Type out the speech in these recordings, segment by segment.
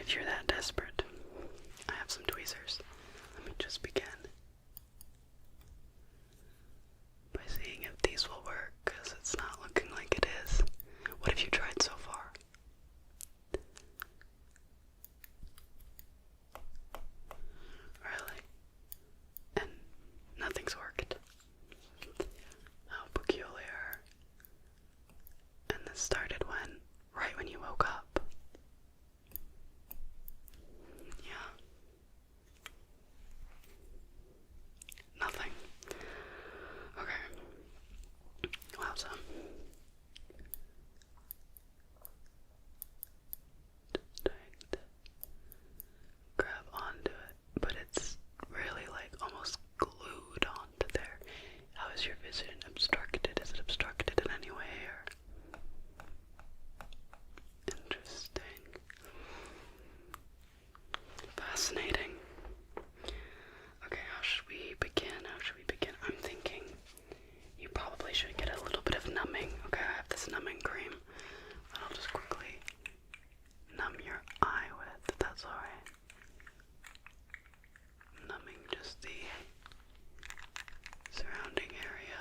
if you're that desperate, I have some tweezers. Let me just begin by seeing if these will work, because it's not looking like it is. What have you tried so far? Really? And nothing's worked? How peculiar. And this started when? Right when you woke up? Yeah. Nothing. Okay. Wowza. Grab onto it, but it's really like almost glued onto there. How is your vision obstructed? Is it obstructed in any way, or? Interesting. Fascinating. Okay, how should we begin? I'm thinking you probably should get a little bit of numbing. Okay, I have this numbing cream that I'll just quickly numb your eye with, if that's alright. Numbing just the surrounding area.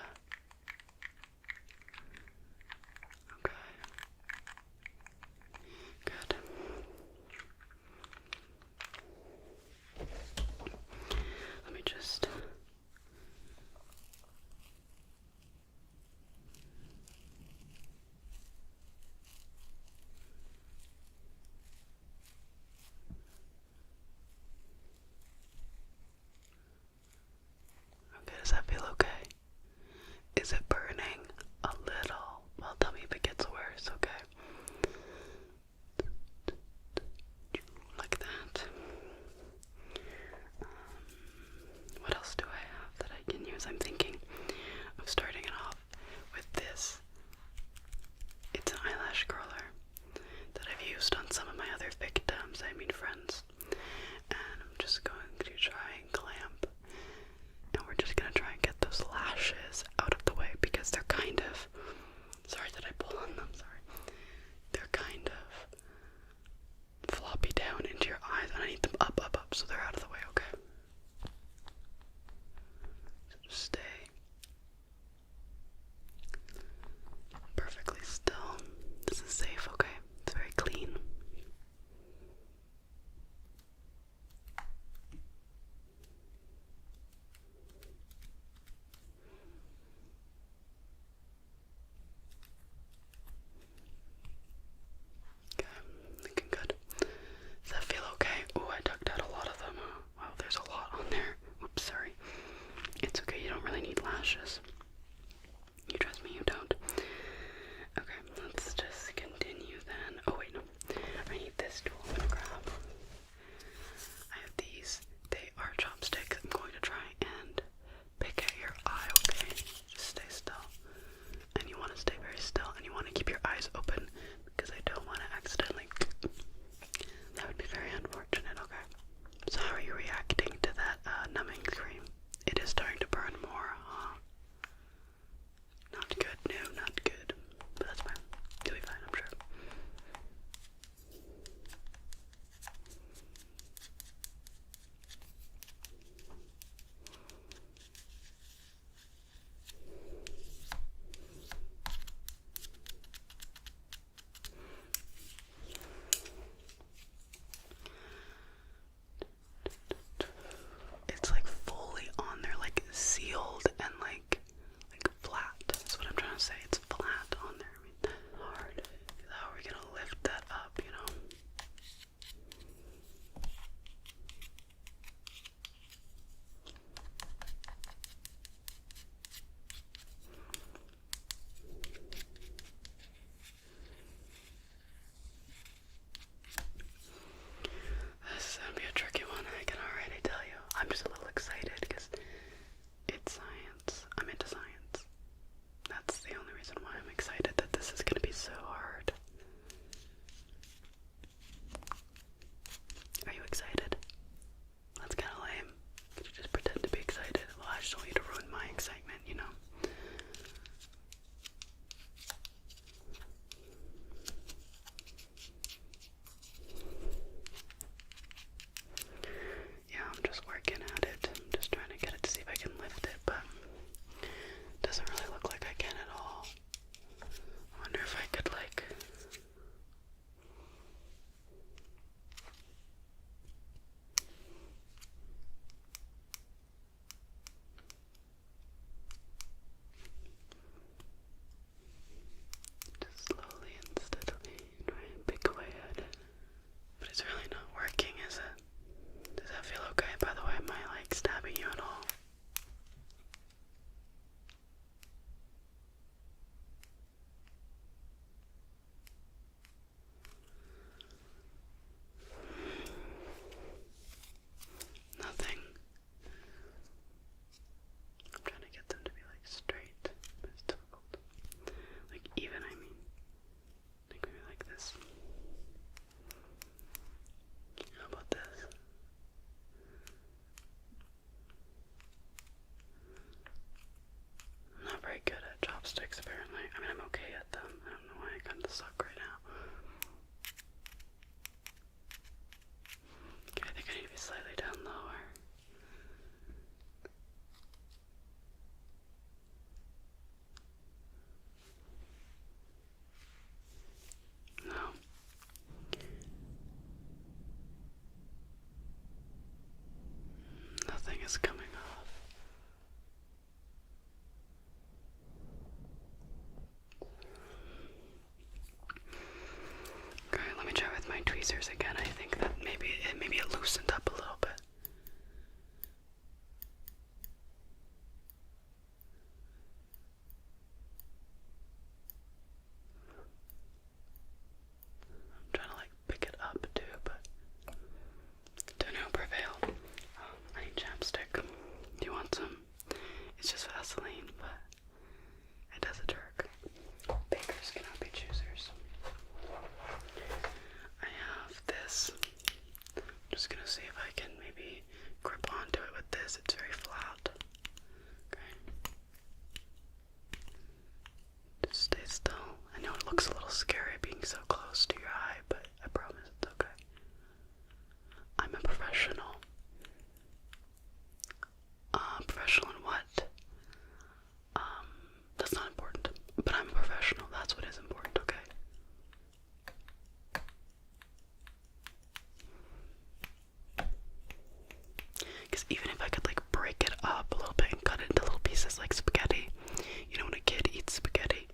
Okay. Good. Let me just okay, does that feel okay? Is it burning a little? Well, tell me if it gets worse, okay? Like that. What else do I have that I can use? I'm thinking of starting it off with this. It's an eyelash curler that I've used on some of my other victims, I mean friends. And I'm just going to try and clamp. And we're just going to try and get those lashes out of the way, because is coming off. Okay, let me try with my tweezers again. I think that maybe it loosened up a little bit. I'm trying to like pick it up too, but to no prevail. I need chapstick. Do you want some? It's just Vaseline, but it does a trick. Bakers cannot be choosers. I have this. I'm just gonna see if I can maybe grip onto it with this. It's very flat. Okay. Just stay still. I know it looks a little scary being so close to your eye, but I promise it's okay. I'm a professional. Professional in what? That's not important. But I'm a professional. That's what is important, okay? Because even if I could like break it up a little bit and cut it into little pieces like spaghetti, you know when a kid eats spaghetti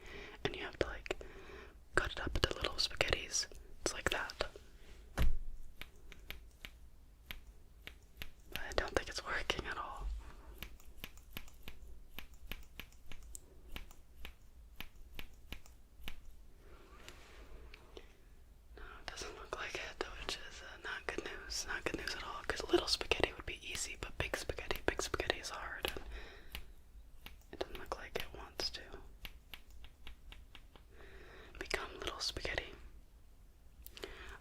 and you have to like cut it up into little spaghettis, it's like that. But I don't think it's working at all. No, it doesn't look like it, which is not good news. Not good news at all, because little spaghetti would be easy, but big spaghetti is hard, and it doesn't look like it wants to become little spaghetti.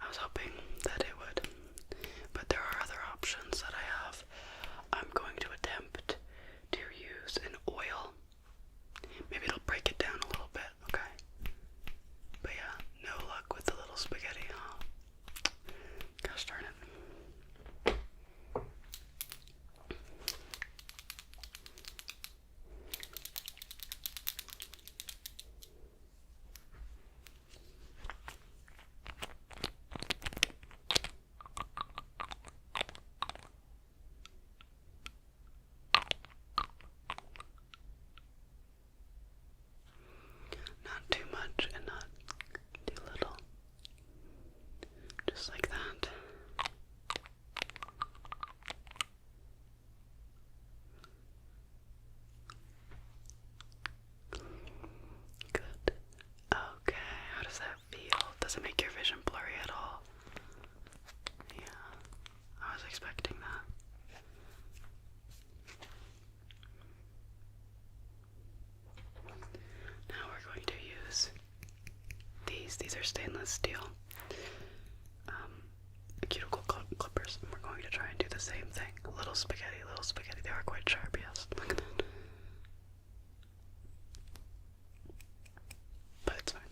I was hoping that it would, but there are other options that I have. I'm going to attempt to use an oil. Maybe it'll break it down a little bit, okay? But yeah, no luck with the little spaghetti, huh? Gosh darn it. Not too much and not too little. Just like that. Good. Okay, how does that feel? Does it make your vision blurry at all? Yeah, I was expecting that. Now we're going to use these. These are stainless steel cuticle clippers, and we're going to try and do the same thing. Little spaghetti, little spaghetti. They are quite sharp, yes. Look at that. But it's fine.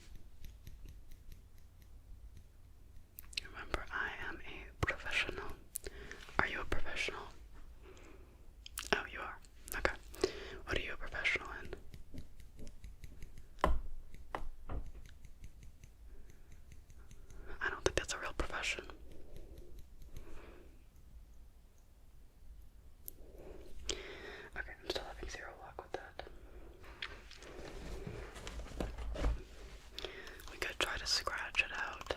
Remember, I am a professional. Are you a professional? Oh, you are. Okay. What are you a professional in? I don't think that's a real profession. Okay, I'm still having zero luck with that. We could try to scratch it out.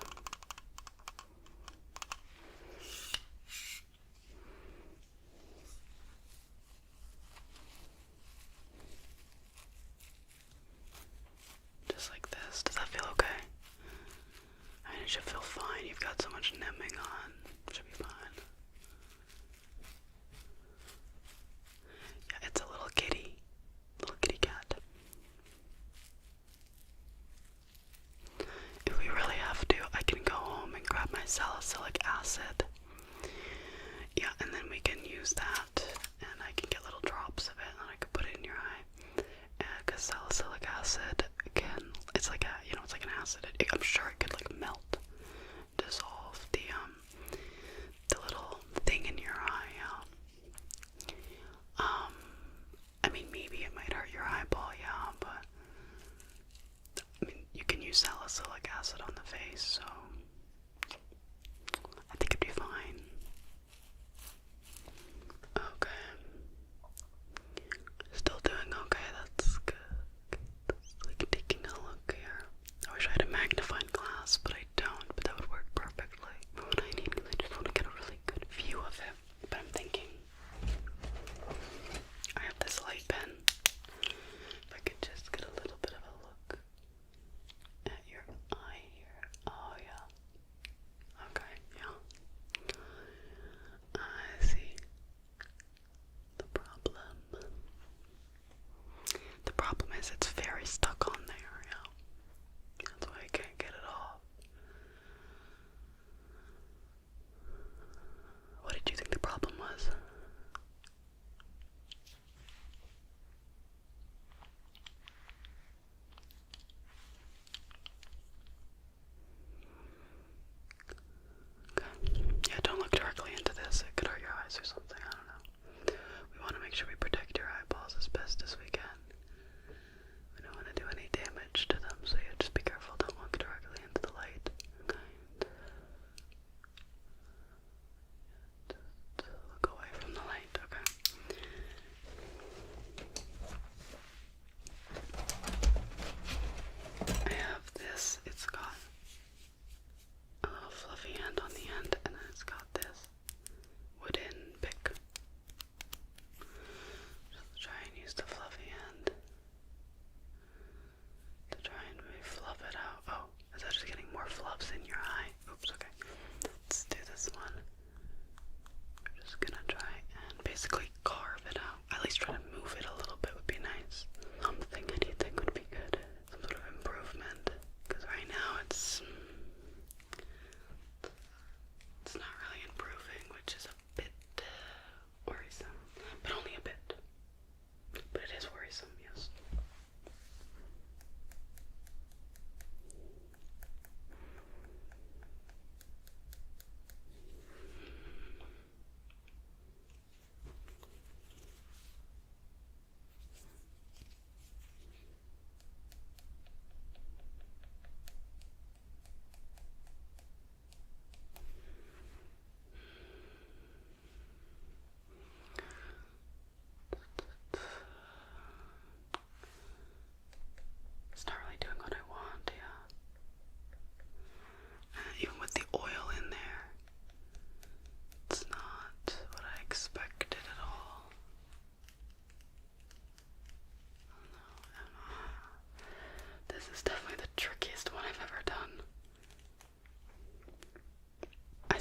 Just like this. Does that feel okay? I mean, it should feel fine. You've got so much nimming on. It should be fine. Yeah, it's a little kitty cat. If we really have to, I can go home and grab my salicylic acid. Yeah, and then we can use that, and I can get little drops of it, and I can put it in your eye. Because salicylic acid it's like it's like an acid. I'm sure it could like melt, dissolve the little thing in your eye. I mean, maybe it might hurt your eyeball, yeah, but I mean, you can use salicylic acid on the face, so I think it'd be fine. Okay.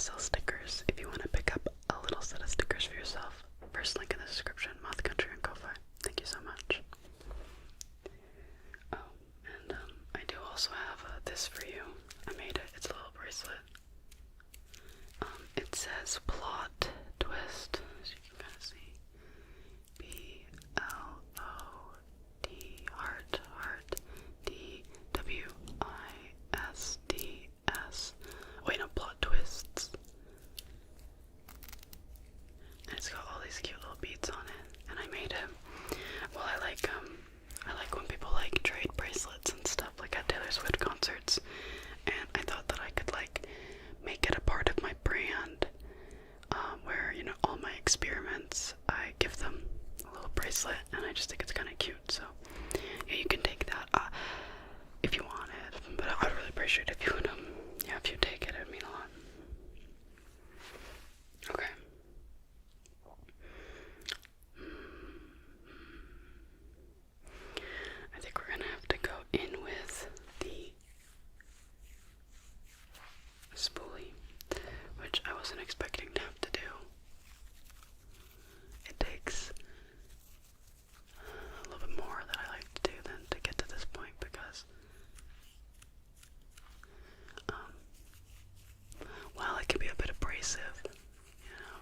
sell stickers if you want to pick up a little set of stickers for yourself. First link in the description, Moth Country and Ko-Fi. Thank you so much. Oh, and I do also have this for you. I made it. It's a little bracelet. It says plot twist, as you can kind of see. BLOT heart DWISTS. Wait, no, plot twists. And it's got all these cute little beads on it. And I made it. Well, I like when people like trade bracelets and stuff, like at Taylor Swift concerts. And I thought that I could like make it a part of my brand, where, you know, all my experiments, I give them a little bracelet, and I just think it's kind of cute. So yeah, you can take that if you want it, but I'd really appreciate it if you would if you take it. It'd mean a lot. Okay. I think we're gonna have to go in with the spoolie, which I wasn't expecting to have to do. It takes a little bit more that I like to do than to get to this point, because well, it can be a bit abrasive, you know.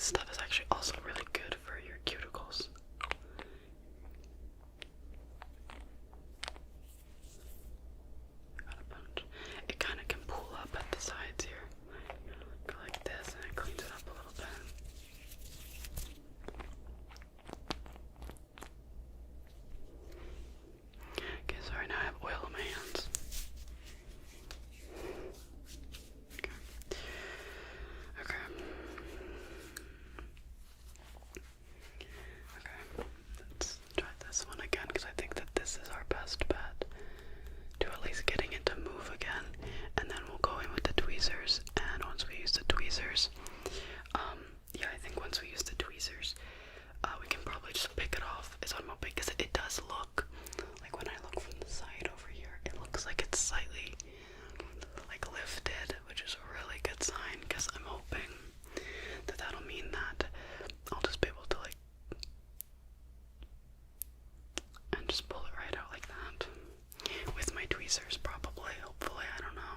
This stuff is actually also really good for your cuticles. Got a bunch. It kind of can pull up at the sides here. Go like this and it cleans it up a little bit. Okay, so right now I have oil on my hands. Okay. Let's try this one again because I think that this is our best bet to at least getting it to move again, and then we'll go in with the tweezers. And once we use the tweezers, yeah, I think once we use the tweezers, we can probably just pick it off. It's on my big because it does look like when I look from the side over here, it looks like it's slightly like lifted, which is a really good sign because I'm hoping that that'll mean that I'll just be able to like and just pull it right out like that with my tweezers, probably, hopefully, I don't know.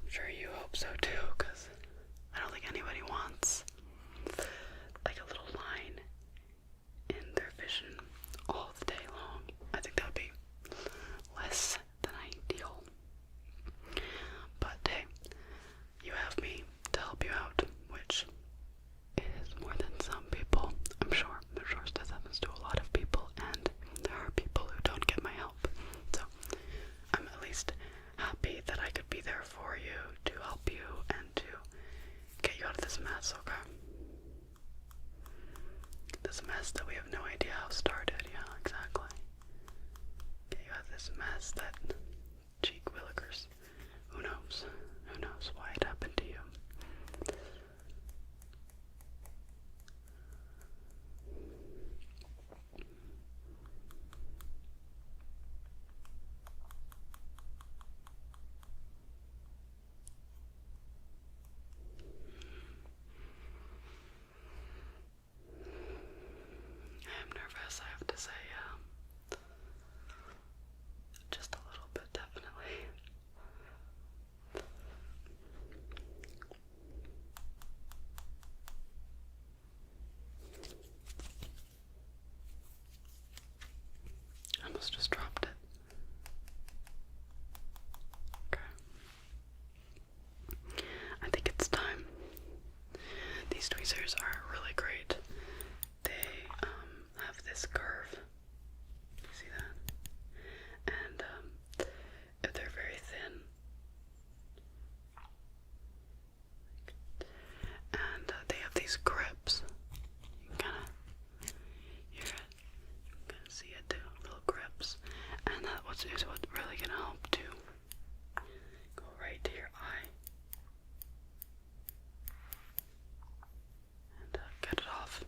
I'm sure you hope so too, because I don't think anybody wants like a little line in their vision all the day long. I think that would be less than ideal. But hey, you have me to help you out, which is more than some people. I'm sure this happens to a lot of people, and there are people who don't get my help. So I'm at least happy that I could be there for you, to help you, and to get you out of this mess, okay? This mess that we have no idea how started, yeah, exactly. Get you out of this mess that, cheek willikers, who knows? Who knows why it happened to you? I am nervous, I have to say, just a little bit, definitely. I almost just dropped it. Okay. I think it's time. These tweezers are really great. They have this curve. You see that? And if they're very thin, and they have these grips. You can kind of hear it. You can see it too, little grips. And that is what really can help to go right to your eye and get it off.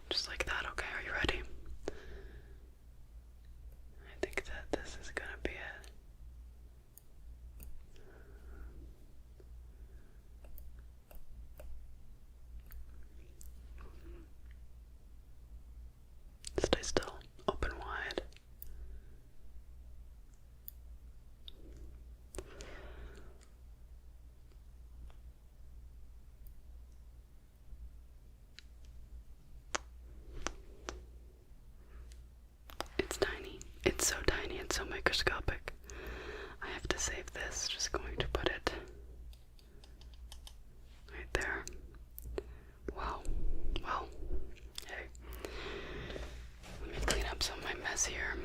Just like that, okay? Are you ready? I think that this is gonna be it. Stay still. Open wide. It's tiny. It's so tiny. It's so microscopic. I have to save this. Just going to put it right there. Wow. Well, hey. Let me clean up some of my mess here.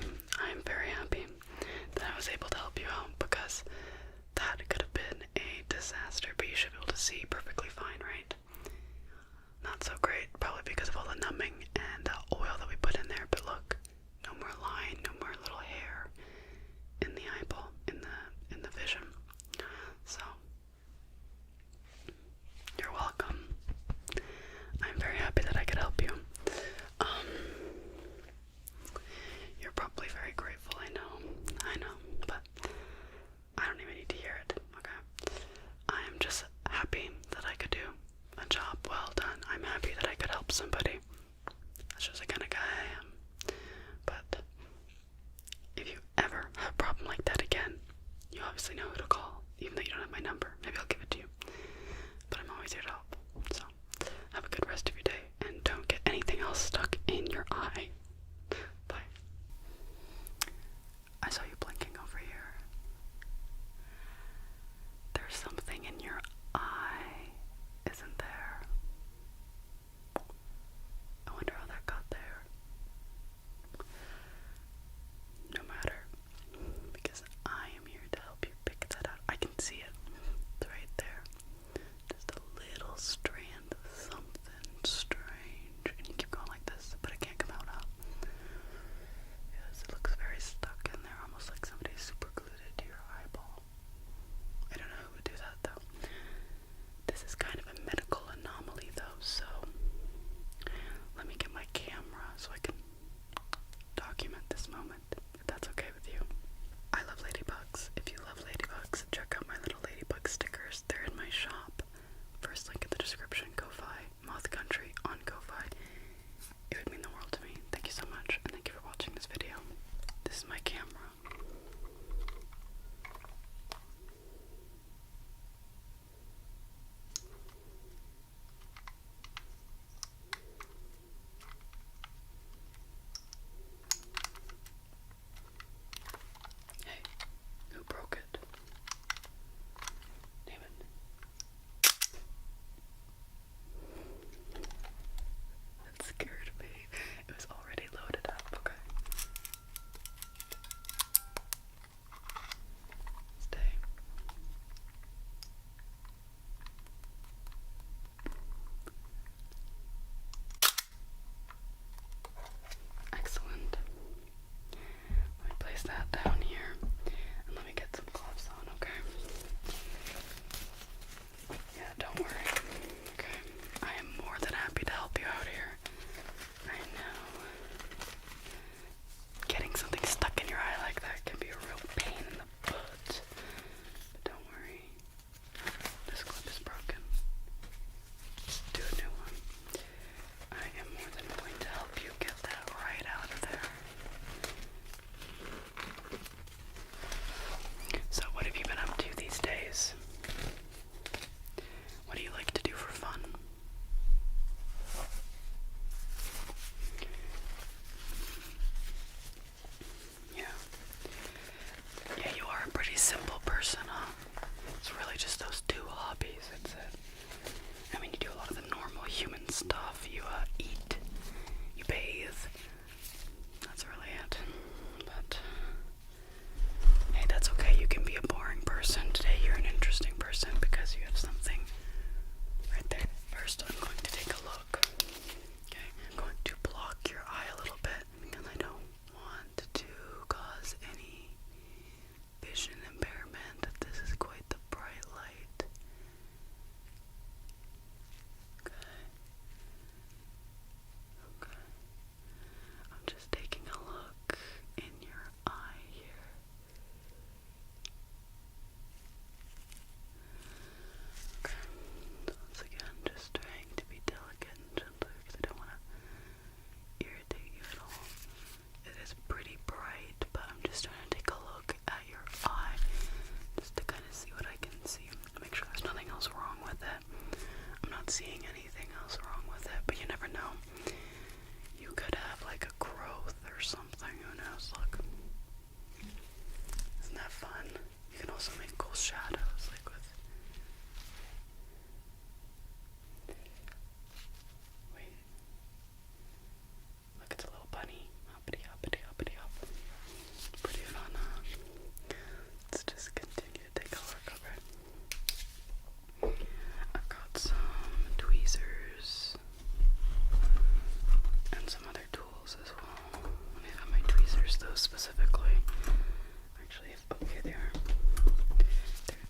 I am very happy that I was able to help you out because that could have been a disaster, but you should be able to see perfectly fine, right? Not so great, probably because of all the numbing and oil that we put in there, but look, no more line, no more little hair in the eyeball, in the vision. So, you're welcome. I'm very happy that I could help you. You're probably very grateful, I know, but I don't even need to hear it, okay? I am just happy that I could do a job well done. I'm happy that I could help somebody. That's just the kind of guy I am. But if you ever have a problem like that again, you obviously know who to call, even though you don't have my number. Maybe I'll give it to you. But I'm always here to help. So, not seeing anything else wrong with it, but you never know. You could have like a growth or something, who knows, look. Isn't that fun? You can also make cool shadows, like with... Wait. Look, it's a little bunny. Hoppity, hoppity, hoppity, hop. Pretty fun, huh? Let's just continue to take a look over. I've got some tweezers and some other tools as well. Let me find my tweezers, though, specifically. Actually, oh, here they are. They're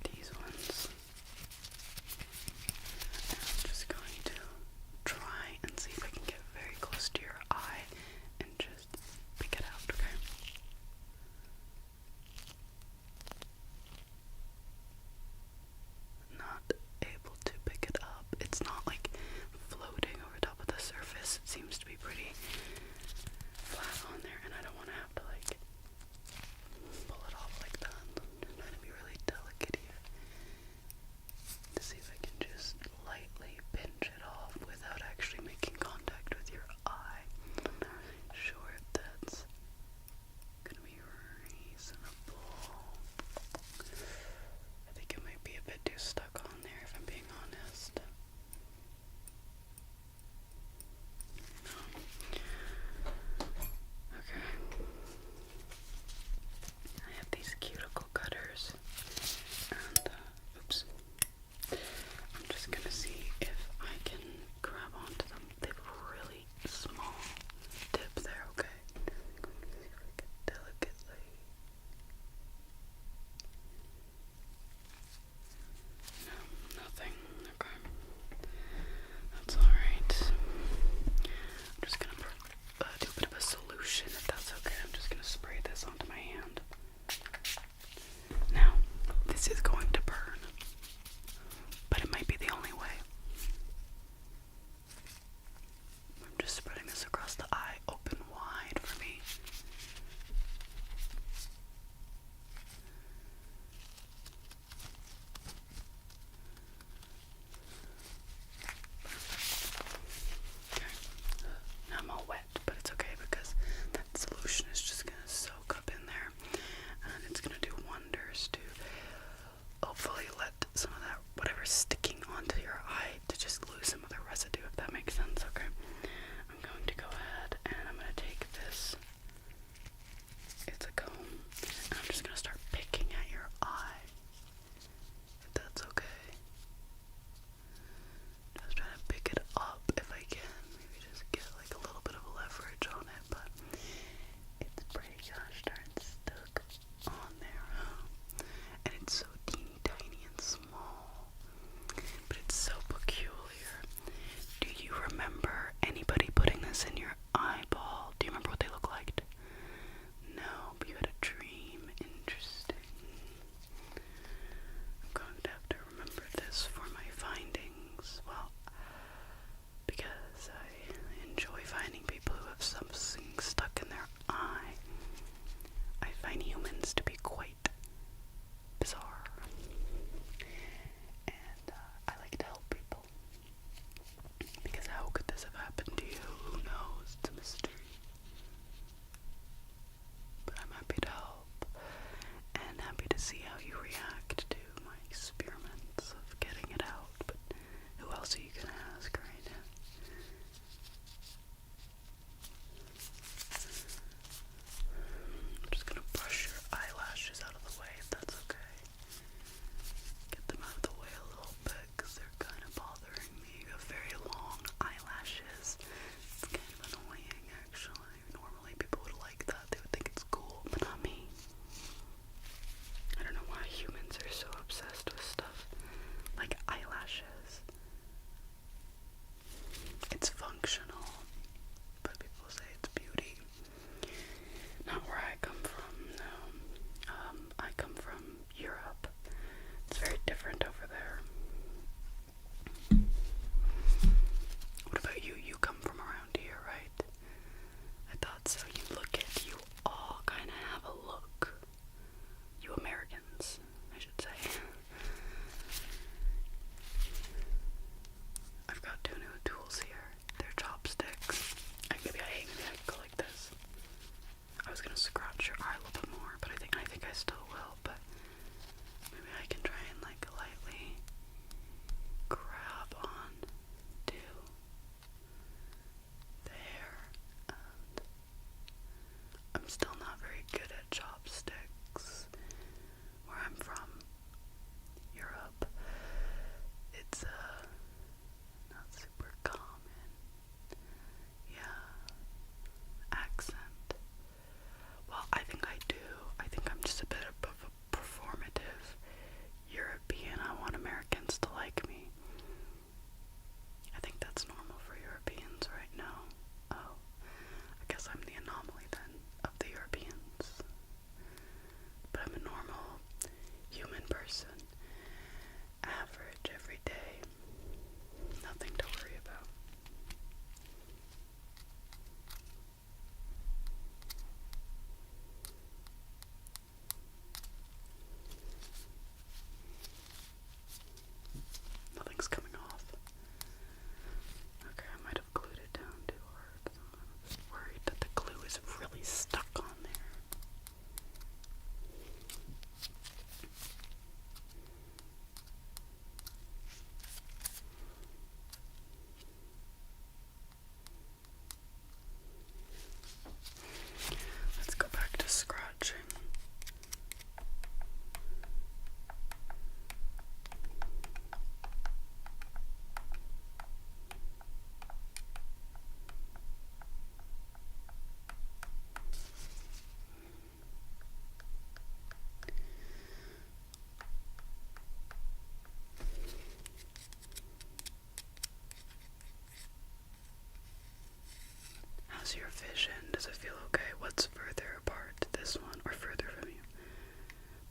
How's your vision? Does it feel okay? What's further apart? This one or further from you?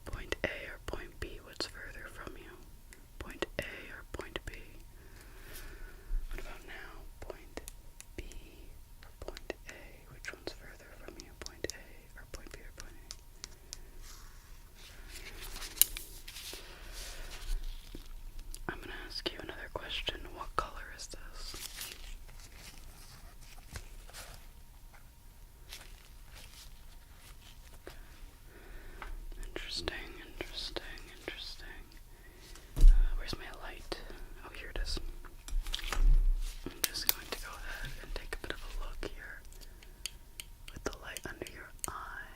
Point A or point B? What's further from you? Point A or point B? What about now? Point B or point A? Which one's further from you? Point A or point B or point A? I'm gonna ask you another question. What color is this? Interesting. Where's my light? Oh, here it is. I'm just going to go ahead and take a bit of a look here with the light under your eye.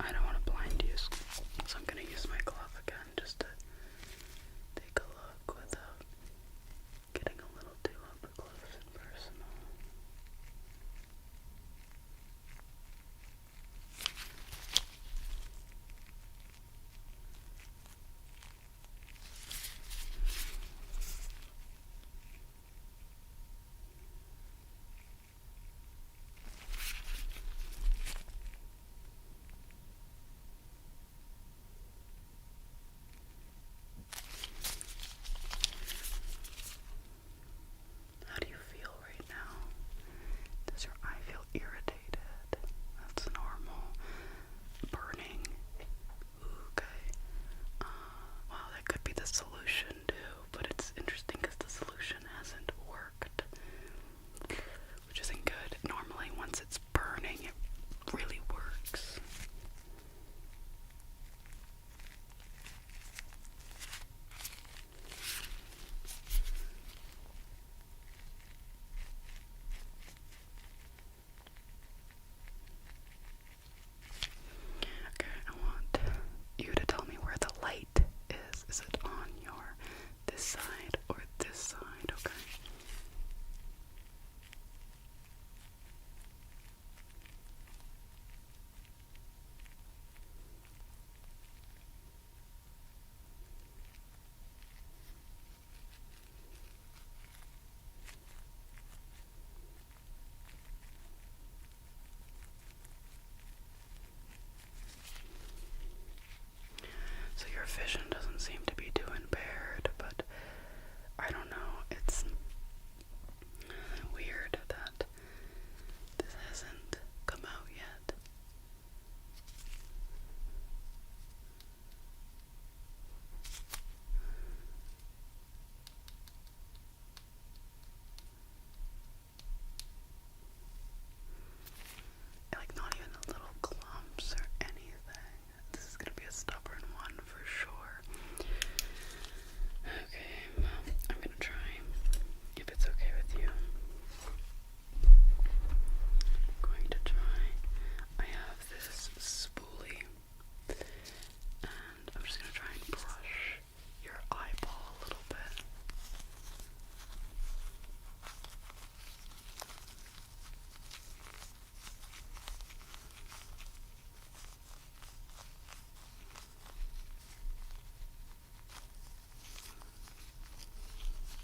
I don't want to blind you, so I'm going to use my glove again just to take a look without getting a little too up close and personal. How do you feel right now? Does your eye feel irritated? That's normal. Burning? Okay. Well, that could be the solution too, but it's interesting because the solution hasn't worked, which isn't good. Normally, once it's burning, it really works. Okay, I want you to tell me where the light is. Is it on your this side or this side? Okay. So your vision doesn't seem to be too impaired, but I don't know, it's weird that this hasn't come out yet. Like not even the little clumps or anything. This is gonna be a stubborn one for sure. Okay, well, I'm gonna try, if it's okay with you. I'm going to try. I have this spoolie, and I'm just gonna try and brush your eyeball a little bit.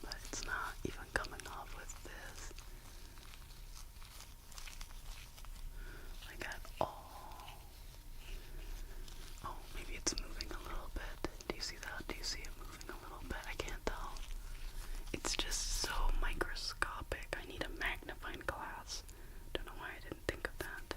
But it's not even coming off with this, like at all. Oh, maybe it's moving a little bit. Do you see that? Do you see it moving a little bit? I can't tell. It's just so microscopic. I need a magnifying glass. Don't know why I didn't think of that.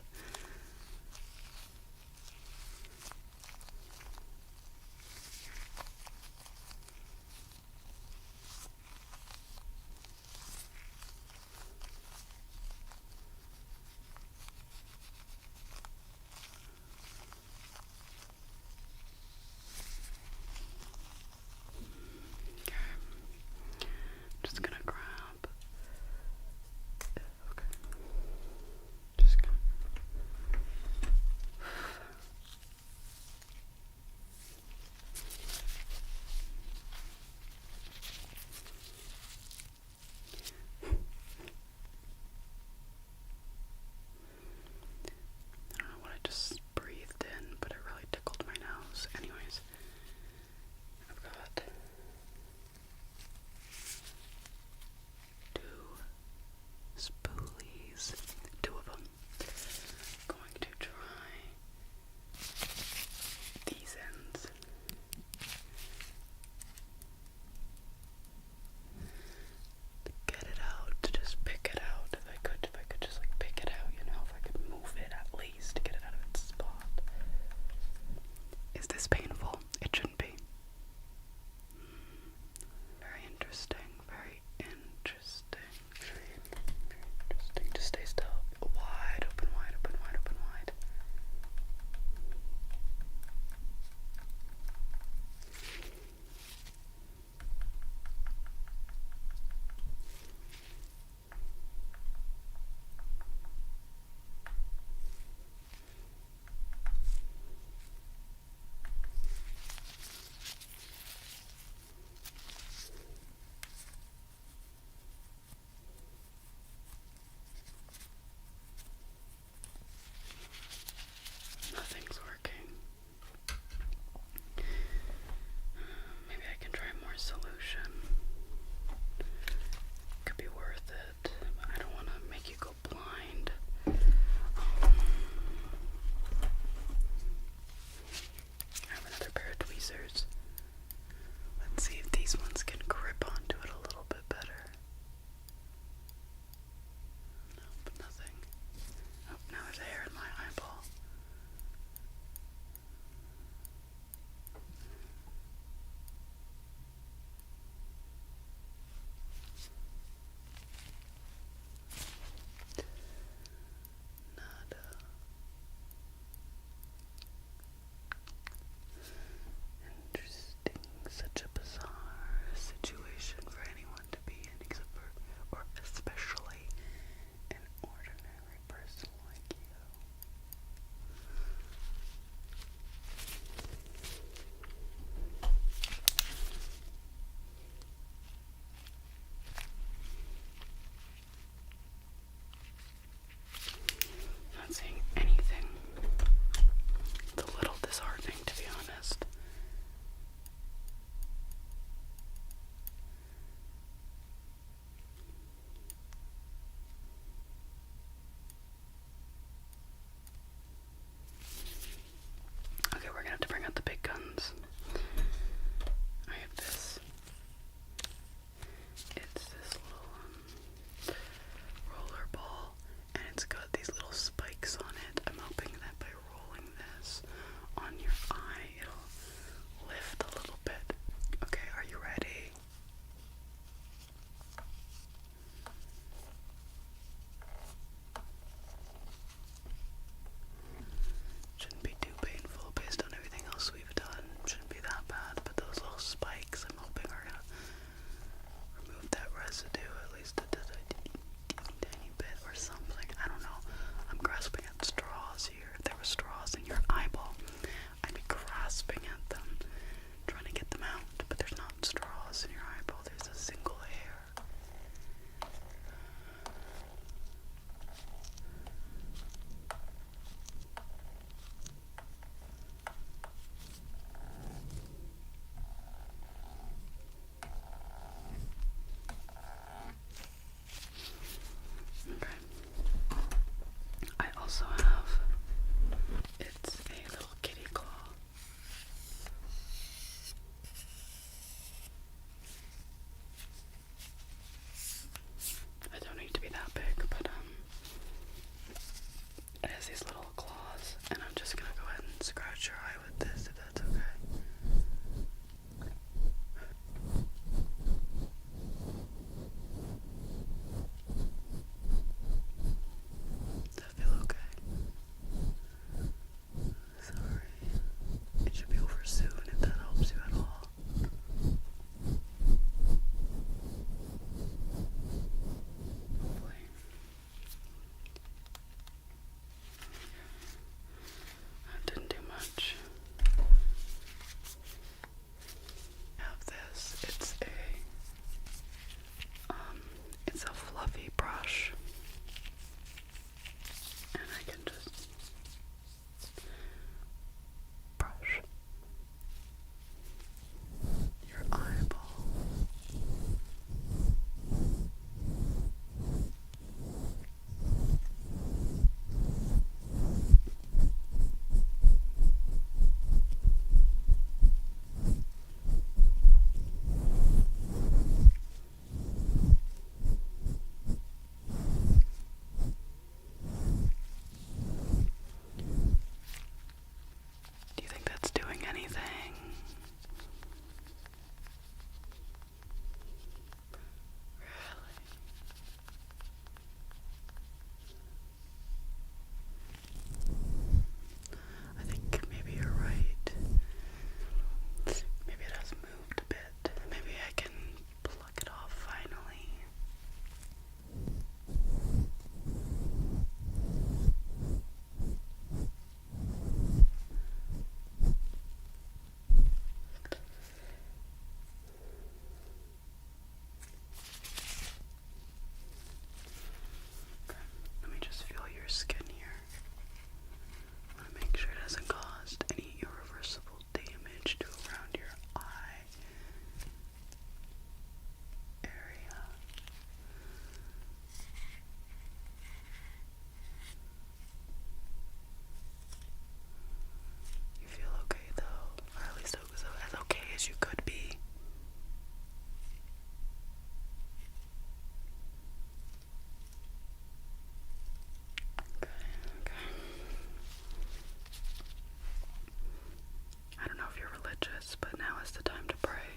this, but now is the time to pray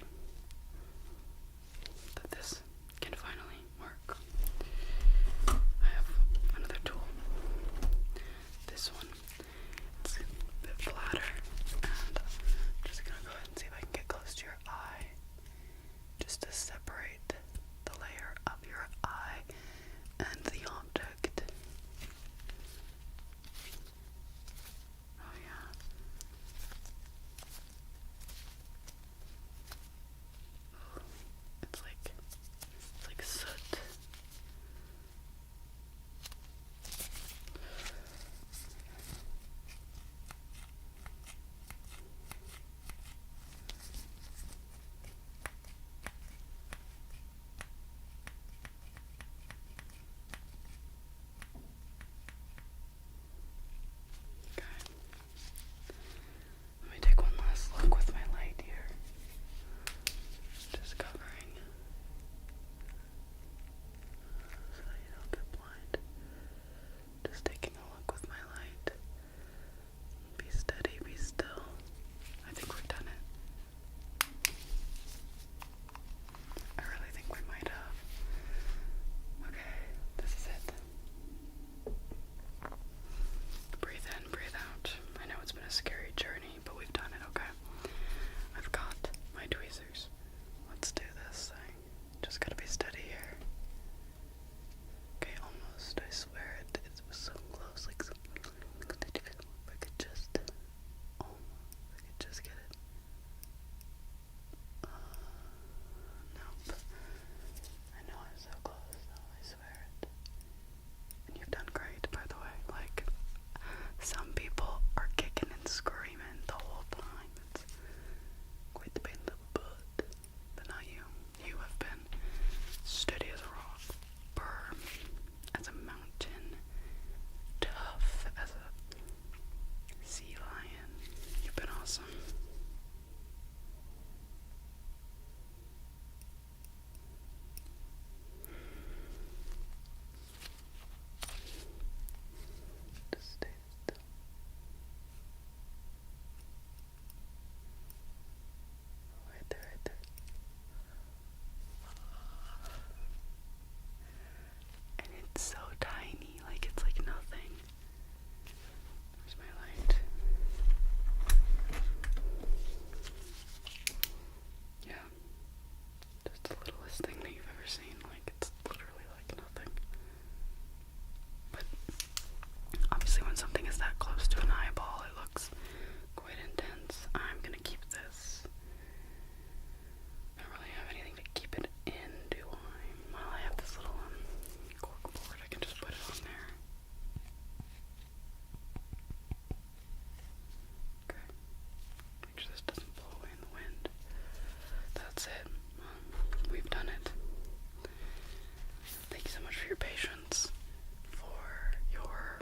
that this can finally work. I have another tool. This one, it's a bit flatter, and I'm just gonna go ahead and see if I can get close to your eye, just to separate the layer of your eye and the object. Oh yeah. It's like soot. Let me take one last look with my light here. Just covering so you don't get blind. Just taking a look with my light. Be steady, be still. I think we've done it. I really think we might have. Okay, this is it. Breathe in, breathe out. I know it's been a scary journey, but we've done it, okay? I've got my tweezers. Let's do this thing. Just gotta be steady here. Okay, almost. I swear it was so close. Like, if I could just, if I could just get it. Nope. I know I'm so close, though. I swear it. And you've done great, by the way. Like, some people are kicking and screaming the whole time. It's quite the pain in the butt. But not you. You have been steady as a rock, firm as a mountain, tough as a sea lion. You've been awesome. Just stay still. Right there, right there. And it's so tiny, like it's like nothing. Where's my light? Yeah. Just the littlest thing that you've ever seen. Like it's literally like nothing. But obviously when something is that close to an eyeball, it looks quite intense. I'm gonna keep this. I don't really have anything to keep it in, do I? Well, I have this little cork board. I can just put it on there. Okay. Make sure this doesn't blow away in the wind. That's it. We've done it. Thank you so much for your patience, for your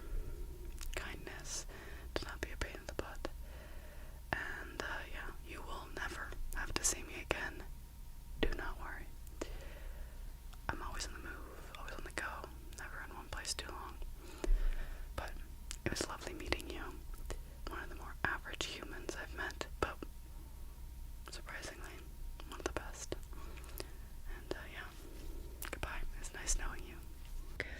kindness, to not be a pain in the butt. And yeah, you will never have to see me again. Do not worry. I'm always on the move, always on the go, never in one place too long. But it was lovely meeting you. One of the more average humans I've met, but surprisingly, one of the best. And yeah, goodbye. It's nice knowing you. Okay,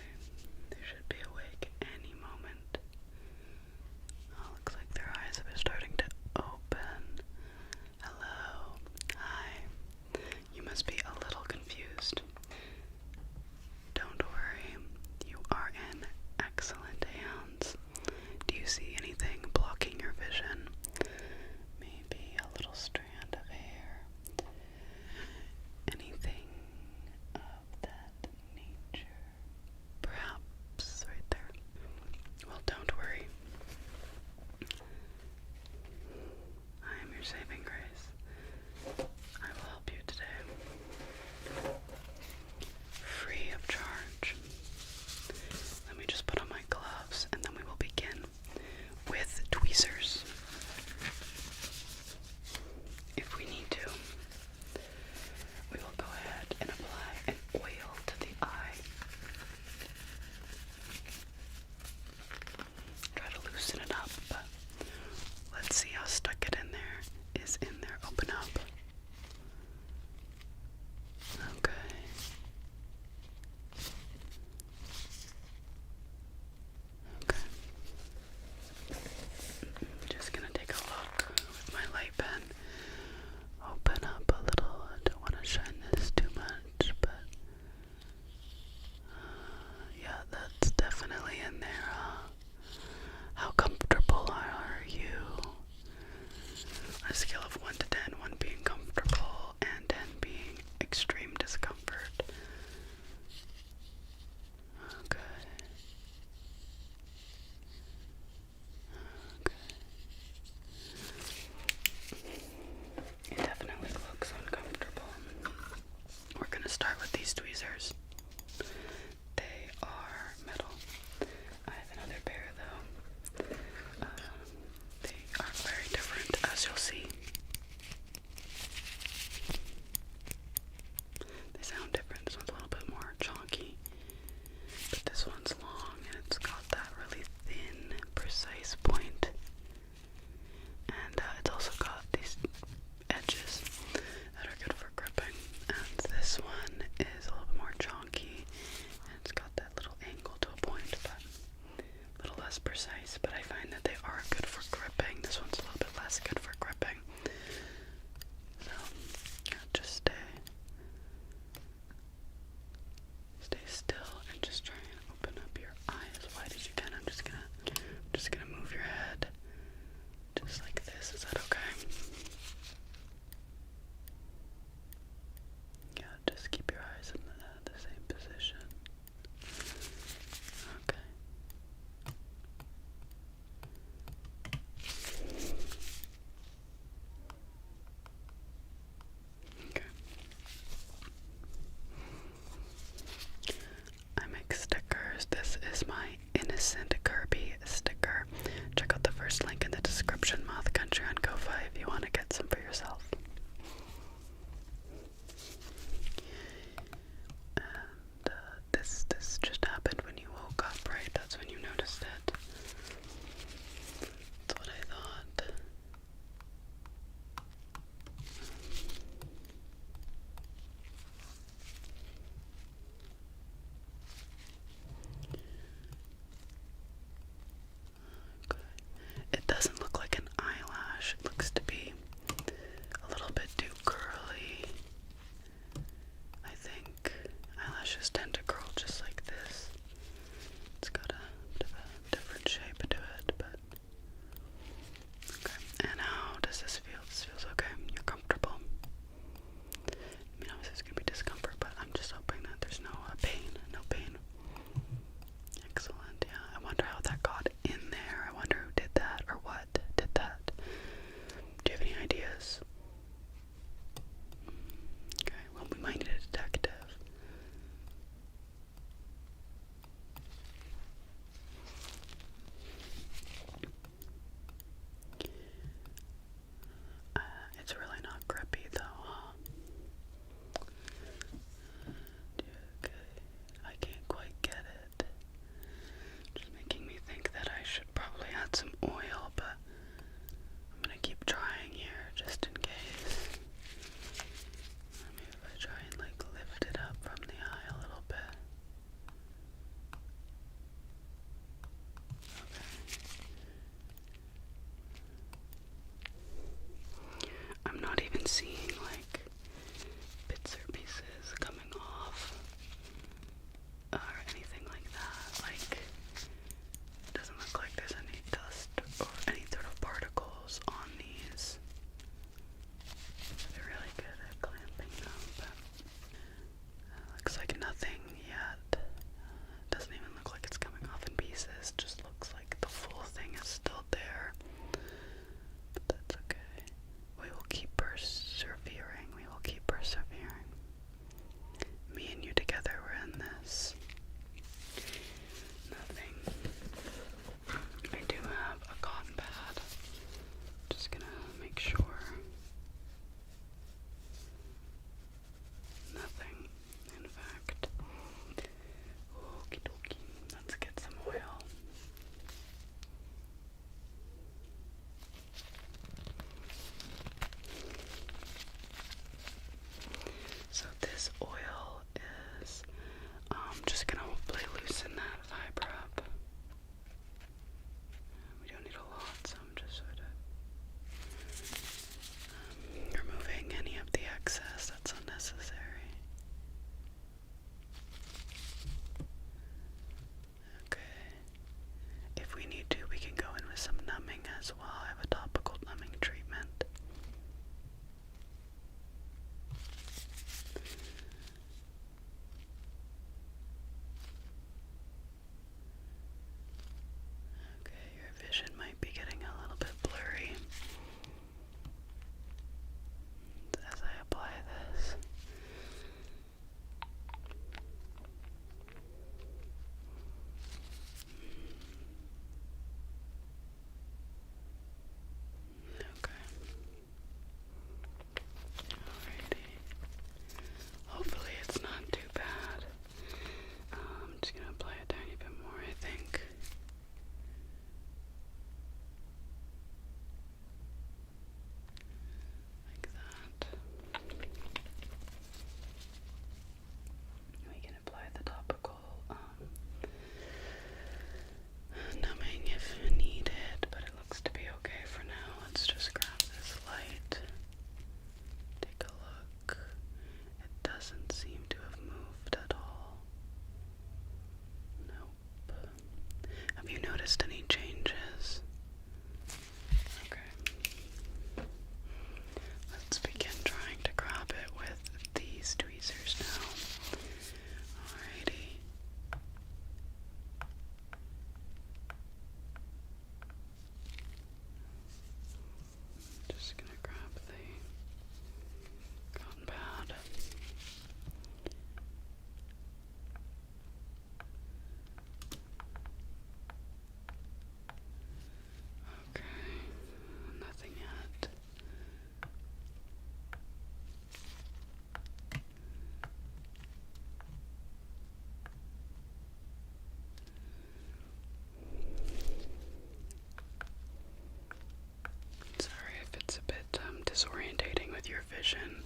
with your vision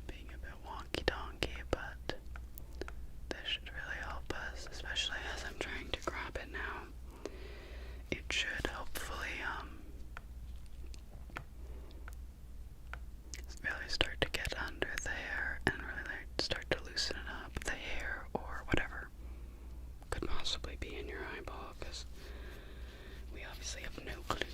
being a bit wonky-donky, but this should really help us, especially as I'm trying to grab it now. It should hopefully really start to get under the hair and really start to loosen it up, the hair or whatever could possibly be in your eyeball, because we obviously have no clue.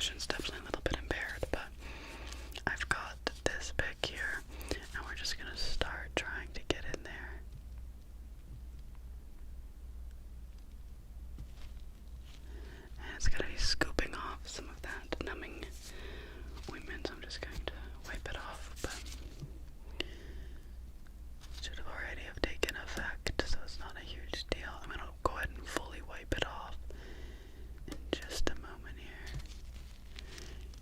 vision's definitely a little bit impaired, but I've got this pick here, and we're just gonna start trying to get in there. And it's gonna be scooping off some of that numbing ointment, so I'm just going to wipe it off, but it should already have taken effect, so it's not a huge deal. I'm gonna go ahead and fully wipe it off in just a moment here.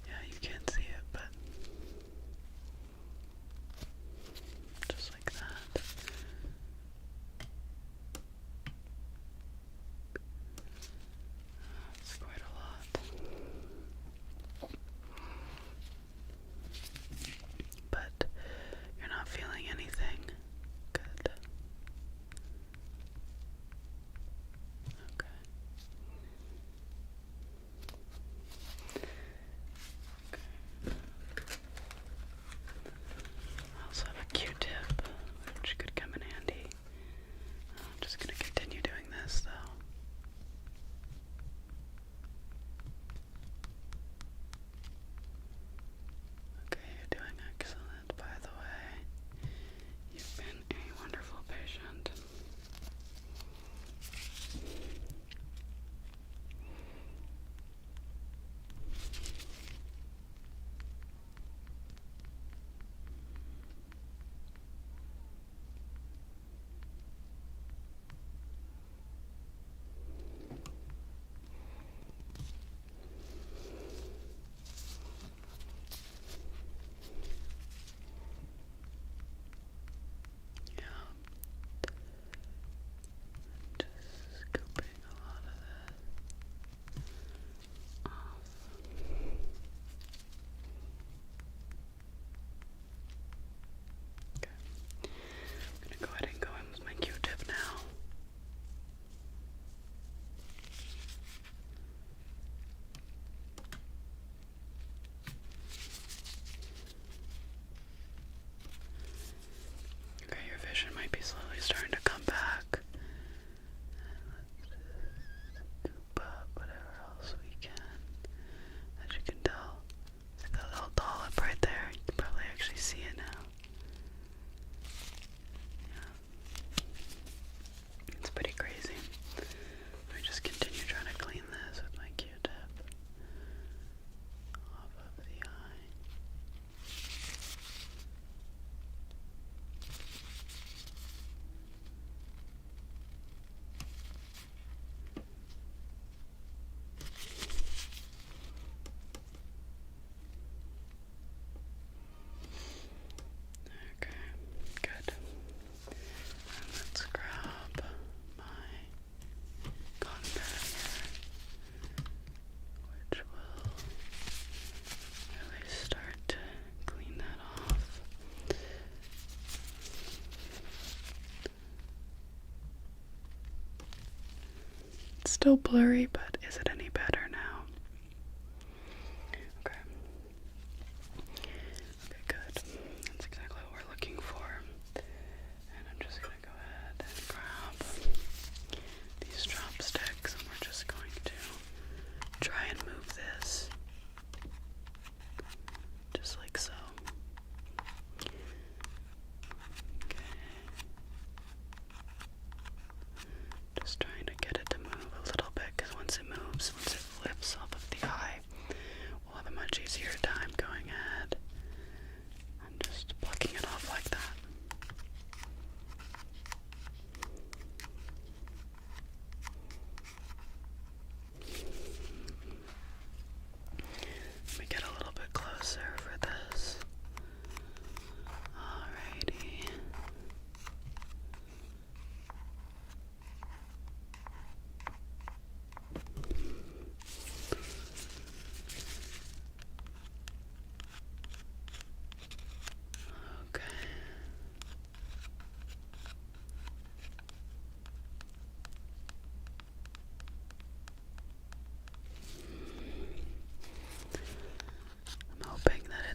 Yeah, you can't see it, but just like that. That's quite a lot. But you're not feeling anything. Good. Okay. I also have a Q-tip, which could come in handy. I'm just going to continue doing this, though. Okay, you're doing excellent, by the way. You've been a wonderful patient. Yeah. Just scooping a lot of this off. Okay. I'm gonna go ahead and go in with my Q-tip now. Okay, your vision might be slowly starting to come back. Let's just scoop up whatever else we can. As you can tell, see that little dollop right there? You can probably actually see it now. Yeah. It's pretty crazy. Let me just continue trying to clean this with my Q-tip off of the eye. Okay, good. And let's grab my cotton pad here, which will really start to clean that off. It's still blurry, but is it any better now? Okay. Okay, good. That's exactly what we're looking for. And I'm just going to go ahead and grab these chopsticks, and we're just going to try and move this just like so. Okay. Just trying to get it to move a little bit, because once it moves, once it lifts off of the eye, we'll have a much easier time going ahead and just plucking it off like that. Let me get a little bit closer for this. Alrighty. Okay. I'm hoping that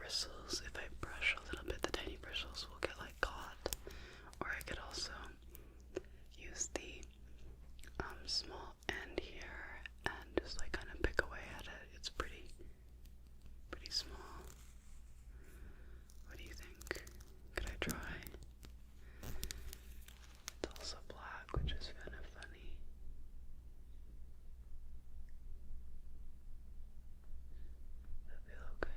bristles, if I brush a little bit, the tiny bristles will get like caught. Or I could also use the small end here and just like kind of pick away at it. It's pretty small. What do you think? Could I try? It's also black, which is kind of funny. That feel okay?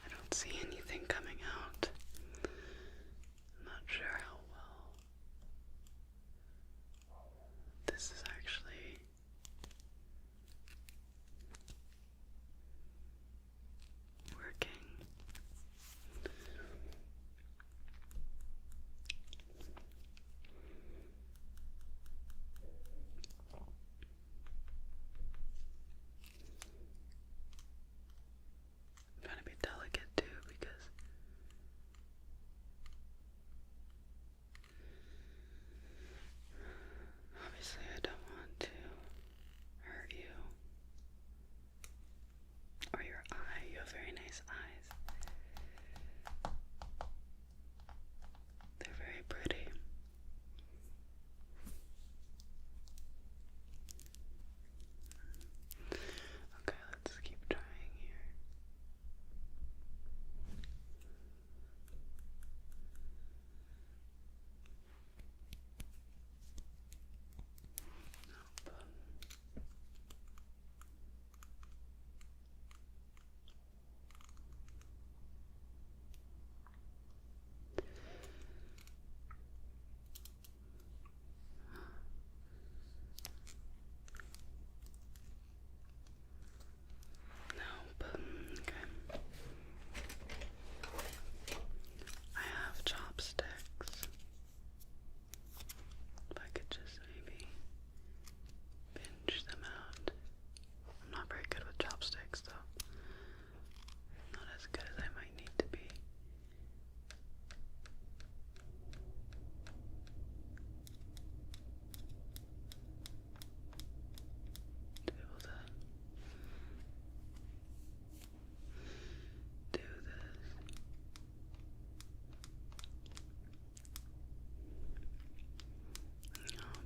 I don't see anything coming out. I'm not sure how well this is actually working. I'm trying to be delicate too because obviously I don't want to hurt you or your eye. You have very nice eyes. They're very pretty. Okay, let's keep trying here. Nope. Nope. Okay. I have chopsticks. If I could just maybe pinch them out. I'm not very good with chopsticks though. Not as good as I might need to be. To be able to do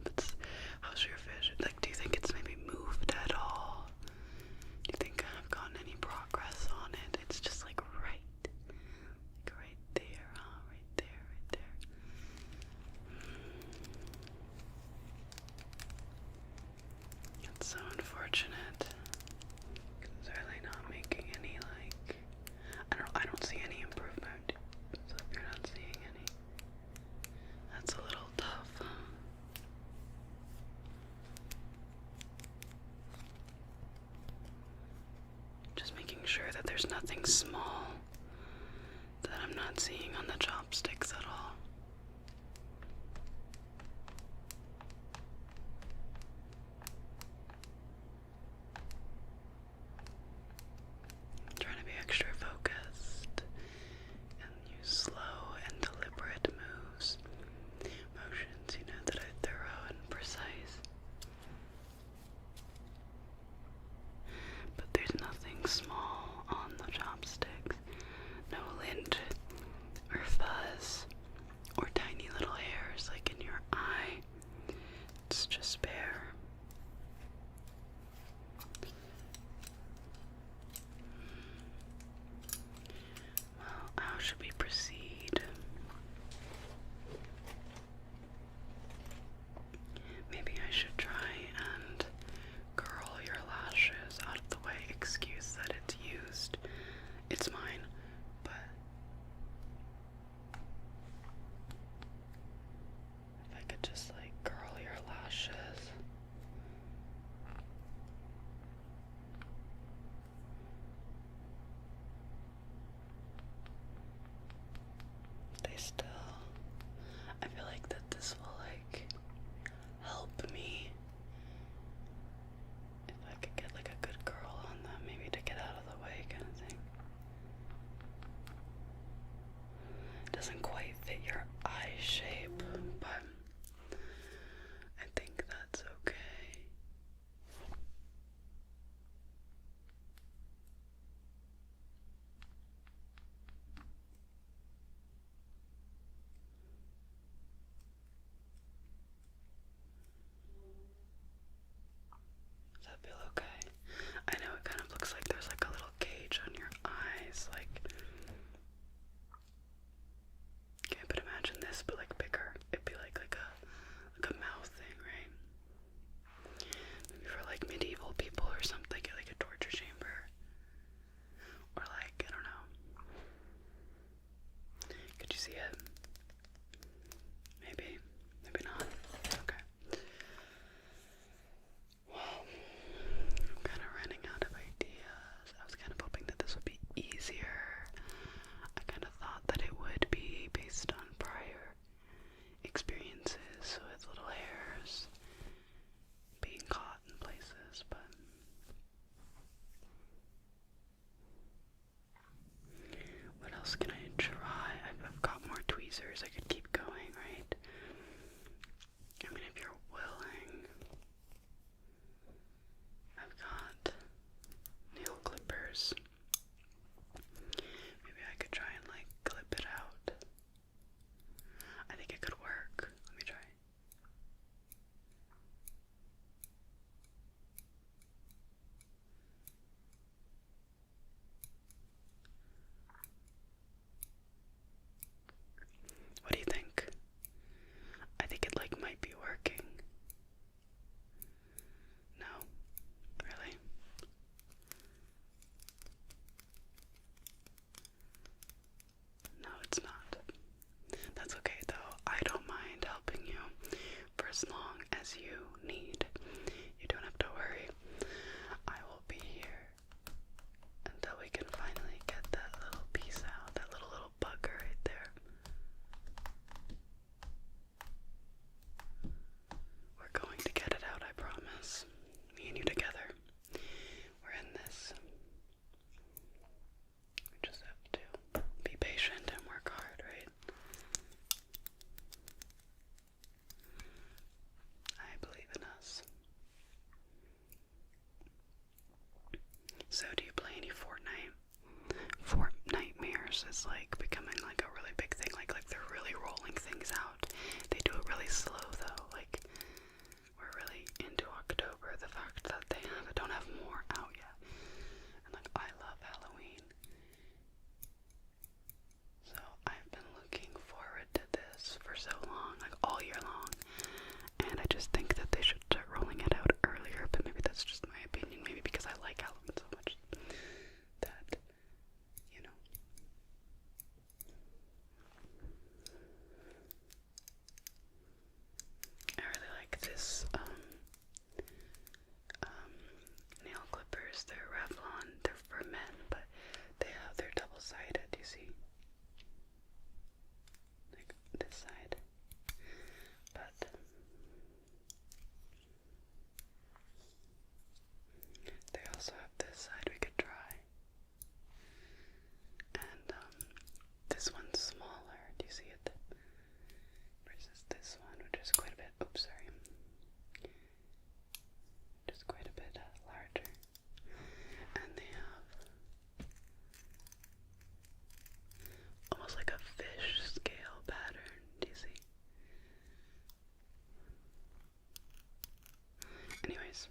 this. How's your vision? Like, do you think it's maybe moved at all? Do you think I've gotten any progress on it? It's just like right there, huh? Right there. It's so unfortunate. It's really not making any like I don't see any improvement. So if you're not seeing any, that's a little tough, huh? Just making sure that there's nothing small that I'm not seeing on the chopsticks at all. I'm trying to be extra focused and use slow and deliberate moves. Motions, that are thorough and precise. But there's nothing small on the chopsticks. No lint or tweezers. I could keep going, right? I mean, if you're willing, I've got nail clippers. Maybe I could try and like clip it out. I think it could work. Let me try. What do you think? I think it like might be working. No? Really? No, it's not. That's okay though. I don't mind helping you for as long as you need. You don't have to worry. I will be here until we can finally get that little piece out, that little bugger right there. We're going to get it out, I promise. Me and you together. We're in this. We just have to be patient and work hard, right? I believe in us. So, do you play any Fortnite? Fortnitemares is like becoming like a really big thing. Like they're really rolling things out. They do it really slow though. Like we're really into October. The fact that they don't have more out yet. And like I love Halloween. So I've been looking forward to this for so long, like all year long. And I just think that they should start rolling it out earlier, but maybe that's just my opinion. Maybe because I like Halloween so much that, you know. I really like this, nail clippers. They're Revlon. They're for men, but they're double-sided, you see? Like this side. But they also have this side we could try. And this one's smaller. Do you see it? Versus this one, which is quite a bit. Oops, sorry. Just quite a bit larger. And they have almost like a fish scale pattern. Do you see? Anyways,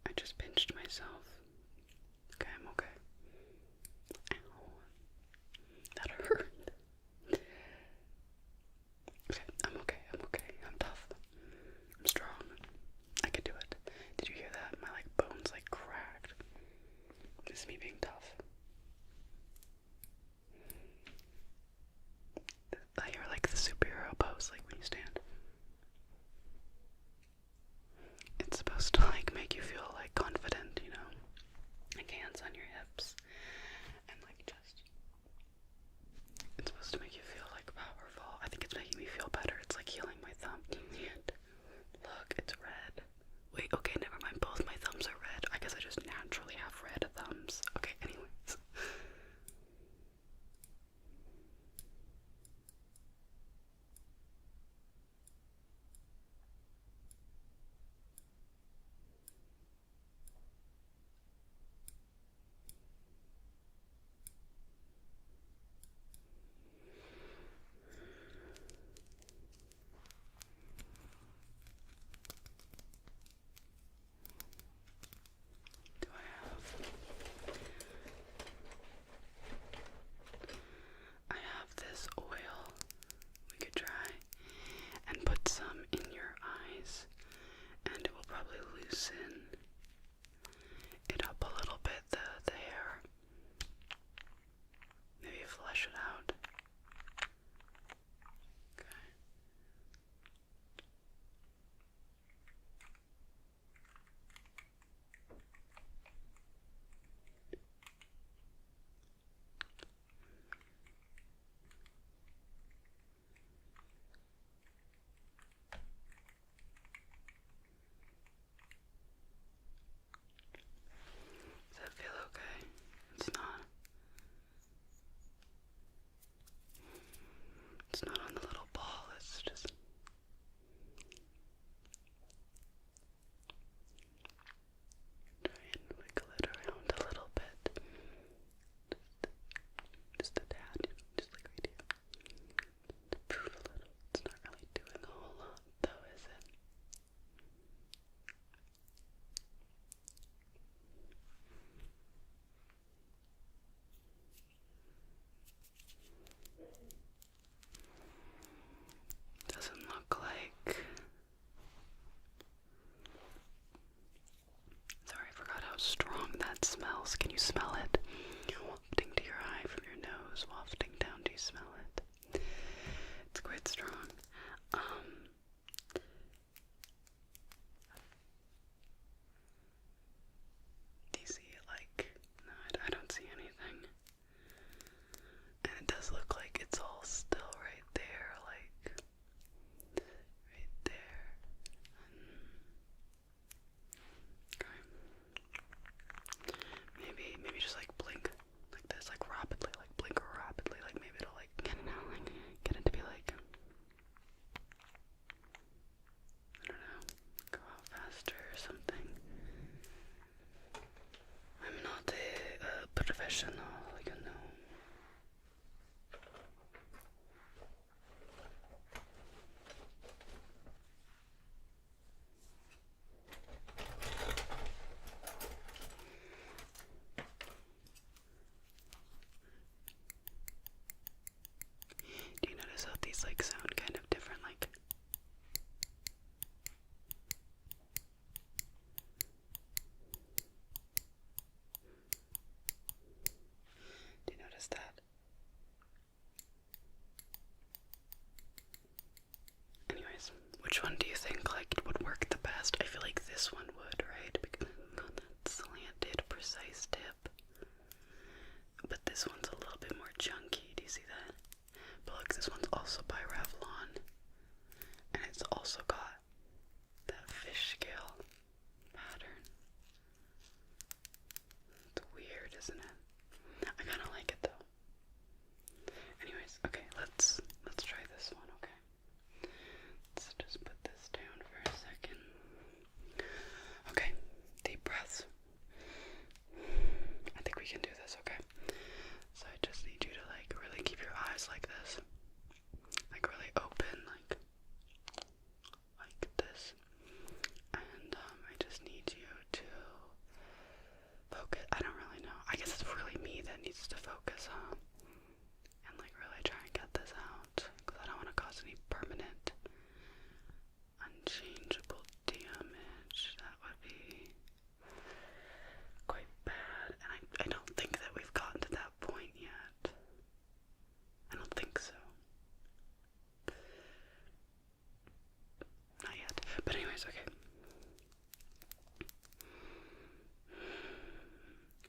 I just pinched myself. Okay, I'm okay. Ow. That hurt. Okay, I'm okay. I'm tough. I'm strong. I could do it. Did you hear that? My like bones like cracked. This is me being tough. I hear like the superhero pose, like when you stand. It's supposed to like make you feel like confident, you know? Like hands on your hips. And like just, it's supposed to make you feel like powerful. I think it's making me feel better. It's like healing my thumb. And look, it's red. Wait, okay, never mind. Both my thumbs are red. I guess I just naturally have red thumbs. Okay, anyways. these like sound kind of different, like. Do you notice that? Anyways, which one do you think like would work the best? I feel like this one would, right? Because it's got that slanted, precise tip. But this one's a little bit more chunky. Do you see that? But look, this one's also by Revlon, and it's also got that fish scale pattern. It's weird, isn't it? I kind of like it though. Anyways, okay, let's try this one. Okay, let's just put this down for a second. Okay, deep breaths. I think we can do this. Okay, so I just need you to like really keep your eyes like this, like really open, like this, and I just need you to focus. I don't really know. I guess it's really me that needs to focus, huh? And like really try and get this out, because I don't want to cause any permanent, unchangeable damage. That would be quite bad, and I don't think that we've gotten to that point yet. I don't think so. Not yet. But anyways, okay.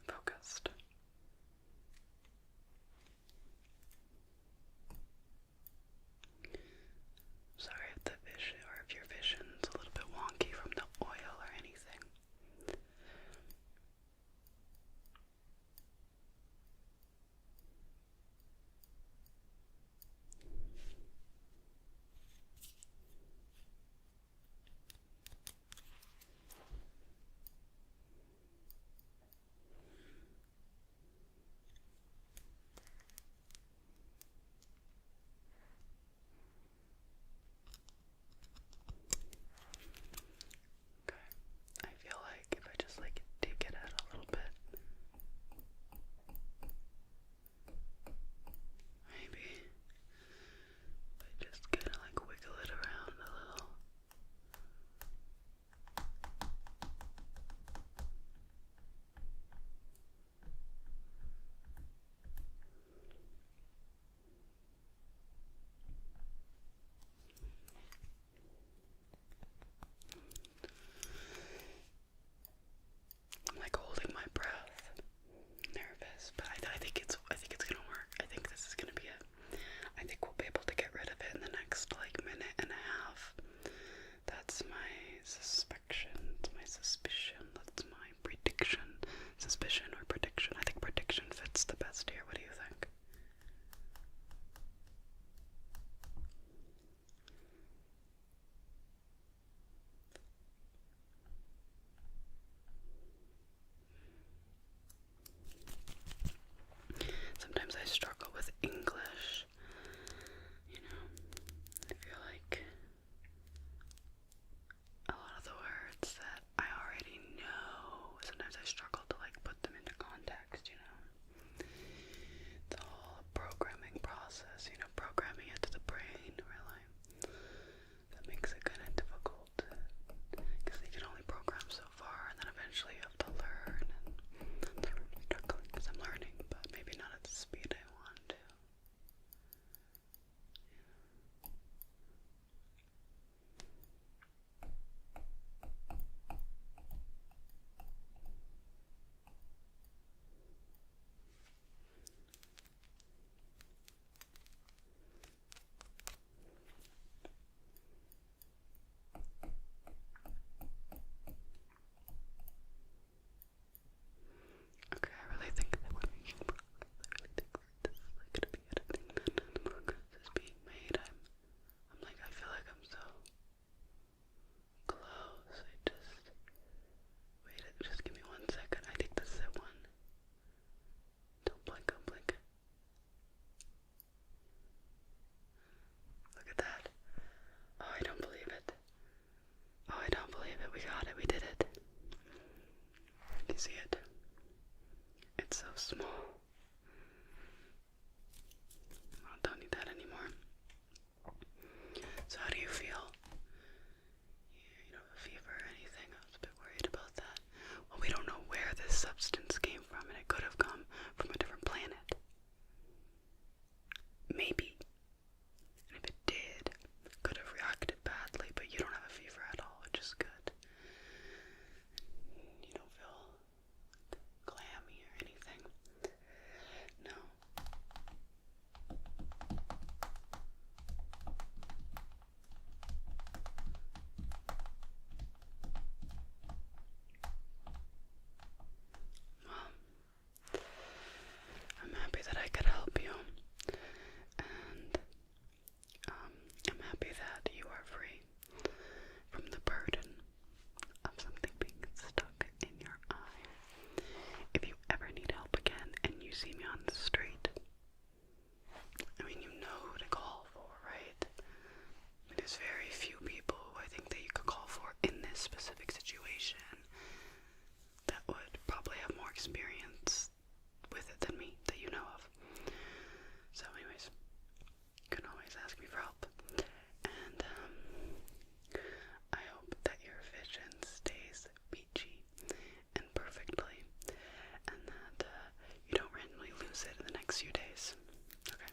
Focused. there's very few people who I think that you could call for in this specific situation that would probably have more experience with it than me, that you know of. So anyways, you can always ask me for help. And I hope that your vision stays peachy and perfectly, and that you don't randomly lose it in the next few days. Okay,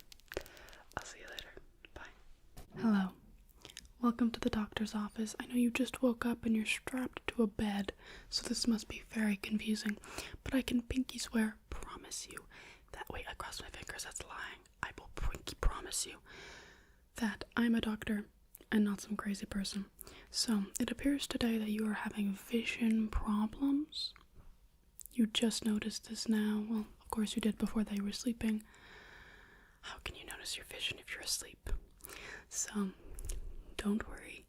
I'll see you later. Bye. Hello. Welcome to the doctor's office. I know you just woke up and you're strapped to a bed, so this must be very confusing, but I can pinky swear, promise you, that, wait, I crossed my fingers, that's lying. I will pinky promise you that I'm a doctor and not some crazy person. So, it appears today that you are having vision problems. You just noticed this now. Well, of course you did before that you were sleeping. How can you notice your vision if you're asleep? So, don't worry.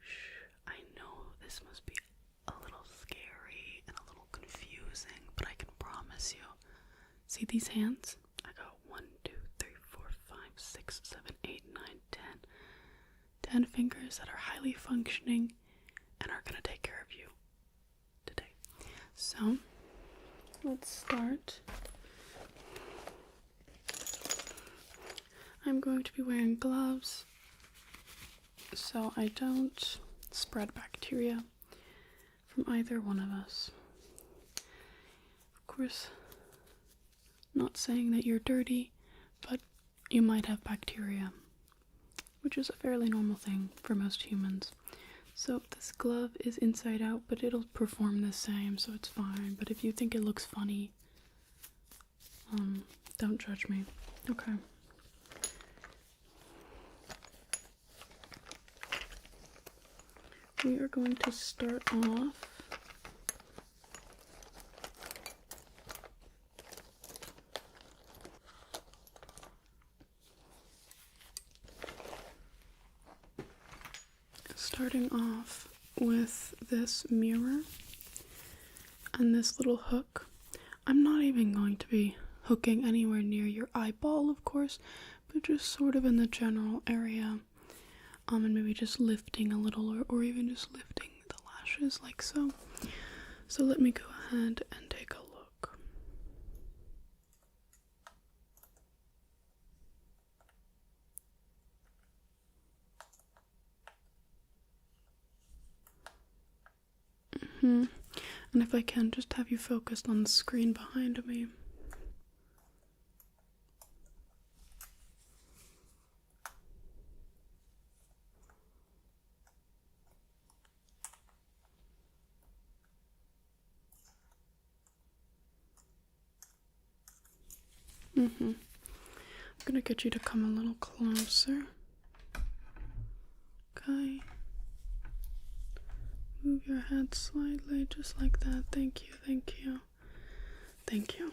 Shh, I know this must be a little scary and a little confusing, but I can promise you. See these hands? I got 1, 2, 3, 4, 5, 6, 7, 8, 9, 10. 10 fingers that are highly functioning and are going to take care of you today. So, let's start. I'm going to be wearing gloves so I don't spread bacteria from either one of us. Of course, not saying that you're dirty, but you might have bacteria, which is a fairly normal thing for most humans. So this glove is inside out, but it'll perform the same, so it's fine. But if you think it looks funny, don't judge me. Okay. We are going to start off with this mirror and this little hook. I'm not even going to be hooking anywhere near your eyeball, of course, but just sort of in the general area. And maybe just lifting a little, or even just lifting the lashes like so. So let me go ahead and take a look. And if I can, just have you focused on the screen behind me. I'm gonna get you to come a little closer. Okay. Move your head slightly, just like that. Thank you, thank you. Thank you.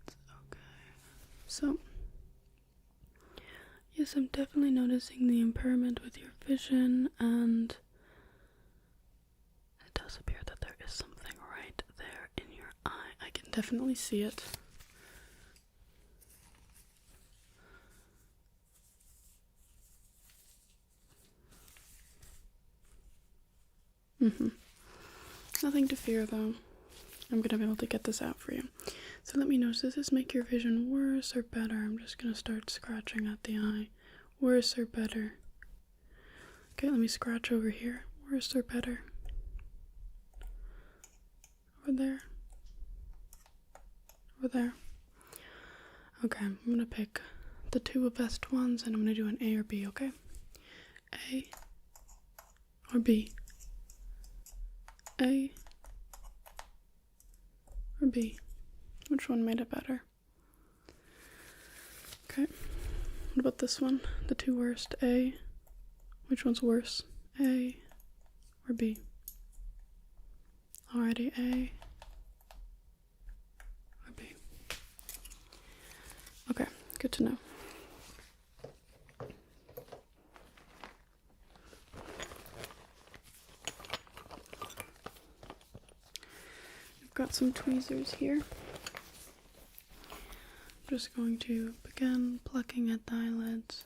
It's okay. So, yes, I'm definitely noticing the impairment with your vision, and it does appear that there is something right there in your eye. I can definitely see it. Nothing to fear though. I'm gonna be able to get this out for you. So let me know, does this make your vision worse or better? I'm just gonna start scratching at the eye. Worse or better? Okay, let me scratch over here. Worse or better? Over there. Over there. Okay, I'm gonna pick the two best ones and I'm gonna do an A or B, okay? A or B? A or B? Which one made it better? Okay. What about this one? The two worst. A. Which one's worse? A or B? Alrighty, A or B. Okay. Good to know. I've got some tweezers here. I'm just going to begin plucking at the eyelids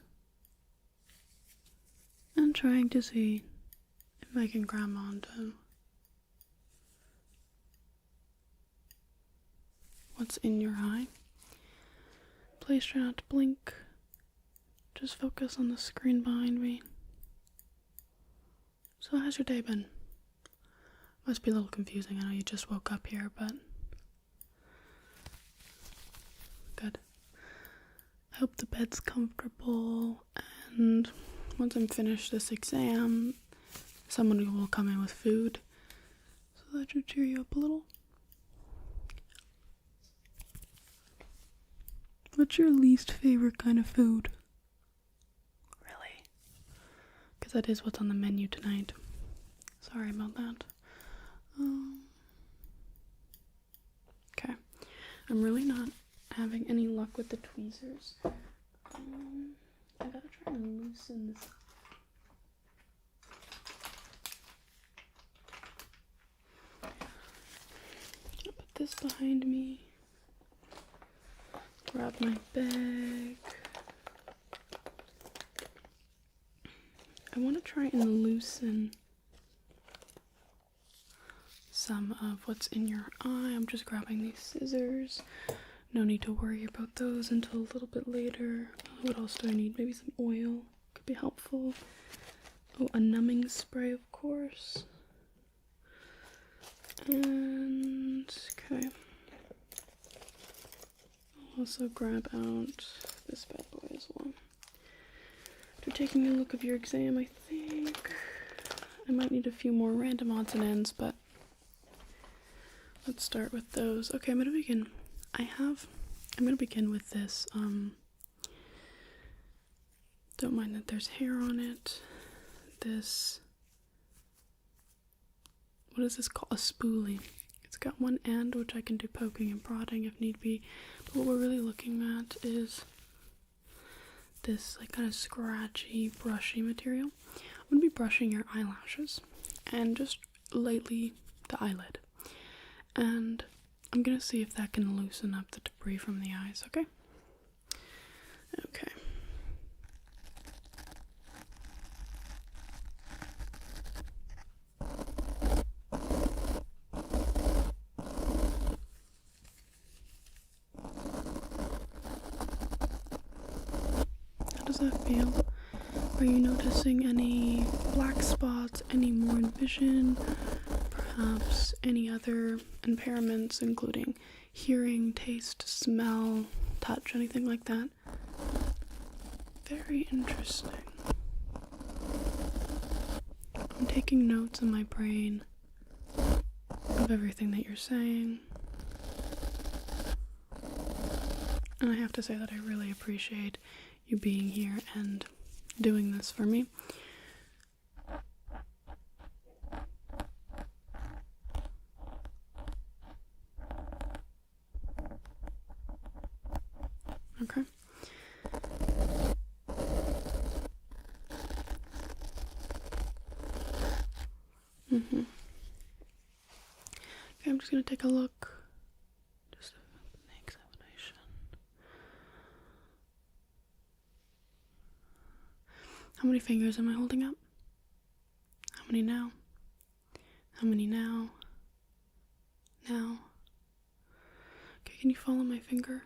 and trying to see if I can grab onto what's in your eye. Please try not to blink. Just focus on the screen behind me. So how's your day been? Must be a little confusing. I know you just woke up here, but good. I hope the bed's comfortable, and once I'm finished this exam, someone will come in with food, so that should cheer you up a little. What's your least favorite kind of food? Really? Because that is what's on the menu tonight. Sorry about that. Okay. I'm really not having any luck with the tweezers. I gotta try and loosen this. I'll put this behind me. Grab my bag. I want to try and loosen some of what's in your eye. I'm just grabbing these scissors. No need to worry about those until a little bit later. What else do I need? Maybe some oil could be helpful. Oh, a numbing spray, of course. And okay. I'll also grab out this bad boy as well. After taking a look of your exam, I think I might need a few more random odds and ends, but let's start with those. Okay, I'm gonna begin. I'm gonna begin with this. Don't mind that there's hair on it. This, what is this called? A spoolie. It's got one end which I can do poking and prodding if need be. But what we're really looking at is this like kind of scratchy, brushy material. I'm gonna be brushing your eyelashes and just lightly the eyelid. And I'm gonna see if that can loosen up the debris from the eyes, okay? Okay. How does that feel? Are you noticing any black spots, any more in vision? Perhaps any other impairments, including hearing, taste, smell, touch, anything like that? Very interesting. I'm taking notes in my brain of everything that you're saying. And I have to say that I really appreciate you being here and doing this for me. Okay. Okay, I'm just gonna take a look. Just an examination. How many fingers am I holding up? How many now? How many now? Now? Okay, can you follow my finger?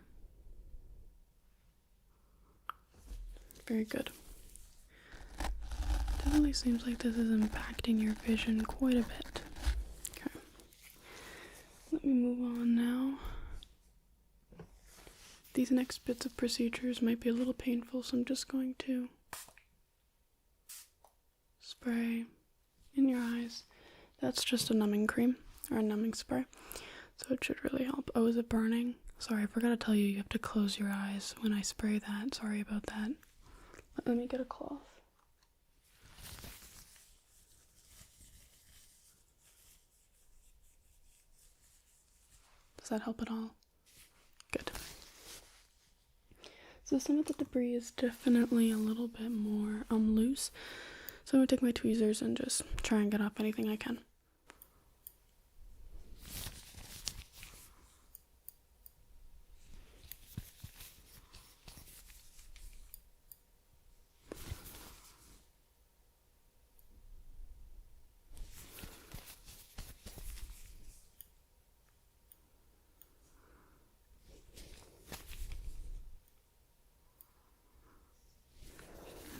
Very good. Definitely seems like this is impacting your vision quite a bit. Okay. Let me move on now. These next bits of procedures might be a little painful, so I'm just going to spray in your eyes. That's just a numbing cream, or a numbing spray, so it should really help. Oh, is it burning? Sorry, I forgot to tell you, you have to close your eyes when I spray that. Sorry about that. Let me get a cloth. Does that help at all? Good. So some of the debris is definitely a little bit more loose. So I'm gonna take my tweezers and just try and get up anything I can.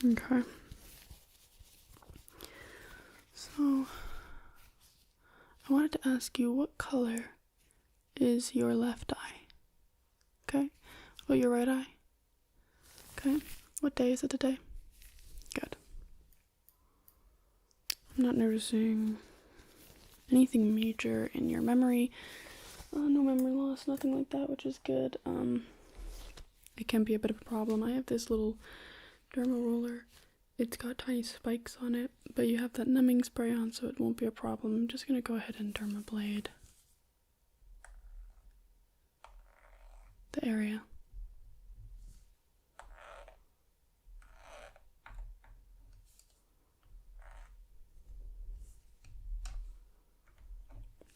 Okay. So I wanted to ask you, what color is your left eye? Okay. What about your right eye? Okay. What day is it today? Good. I'm not noticing anything major in your memory. No memory loss, nothing like that, which is good. It can be a bit of a problem. I have this little derma roller. It's got tiny spikes on it, but you have that numbing spray on, so it won't be a problem. I'm just gonna go ahead and dermablade the area.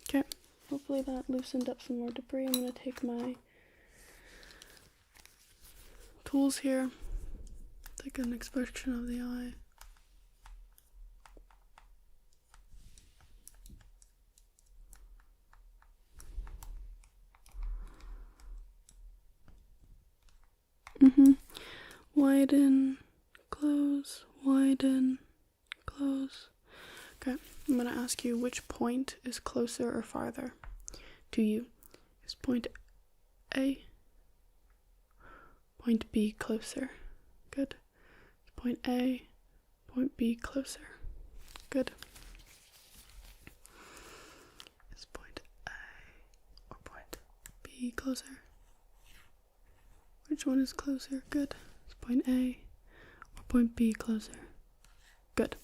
Okay, hopefully that loosened up some more debris. I'm gonna take my tools here, take an inspection of the eye. Widen, close, widen, close. Okay, I'm gonna ask you, which point is closer or farther to you? Is point A, point B closer? Good. Point A, point B closer? Good. Is point A or point B closer? Which one is closer? Good. Is point A or point B closer? Good.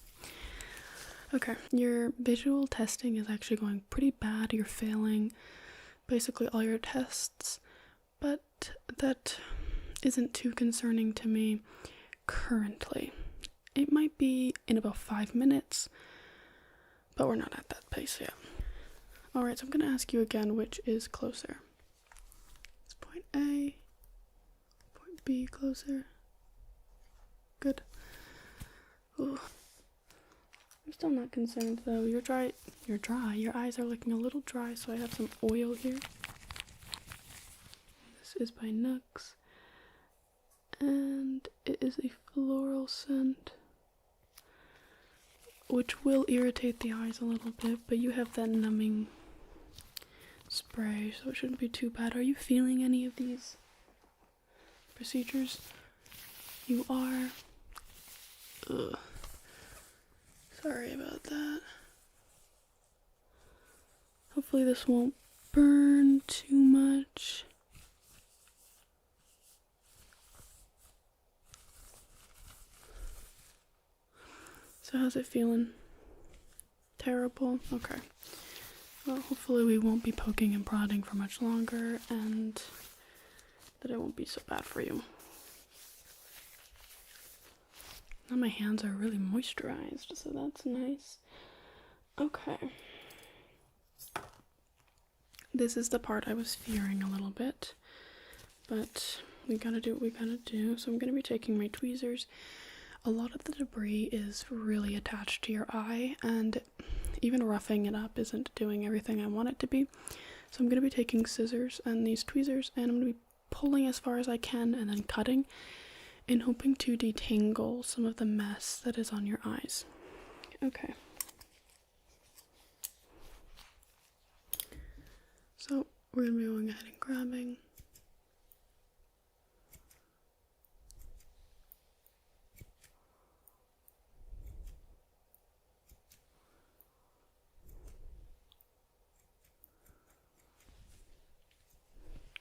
Okay, your visual testing is actually going pretty bad. You're failing basically all your tests, but that isn't too concerning to me currently. It might be in about 5 minutes, but we're not at that pace yet. Alright, so I'm going to ask you again, which is closer? Is point A, point B closer? Good. Ooh. I'm still not concerned though. You're dry. Your eyes are looking a little dry, so I have some oil here. This is by Nux, and it is a floral scent, which will irritate the eyes a little bit, but you have that numbing spray, so it shouldn't be too bad. Are you feeling any of these procedures? You are? Ugh. Sorry about that. Hopefully this won't burn too much. So how's it feeling? Terrible? Okay. Well, hopefully we won't be poking and prodding for much longer, and that it won't be so bad for you. Now my hands are really moisturized, so that's nice. Okay. This is the part I was fearing a little bit, but we gotta do what we gotta do. So I'm gonna be taking my tweezers. A lot of the debris is really attached to your eye, and even roughing it up isn't doing everything I want it to be. So I'm gonna be taking scissors and these tweezers, and I'm gonna be pulling as far as I can and then cutting, and hoping to detangle some of the mess that is on your eyes. Okay. So we're going to be going ahead and grabbing.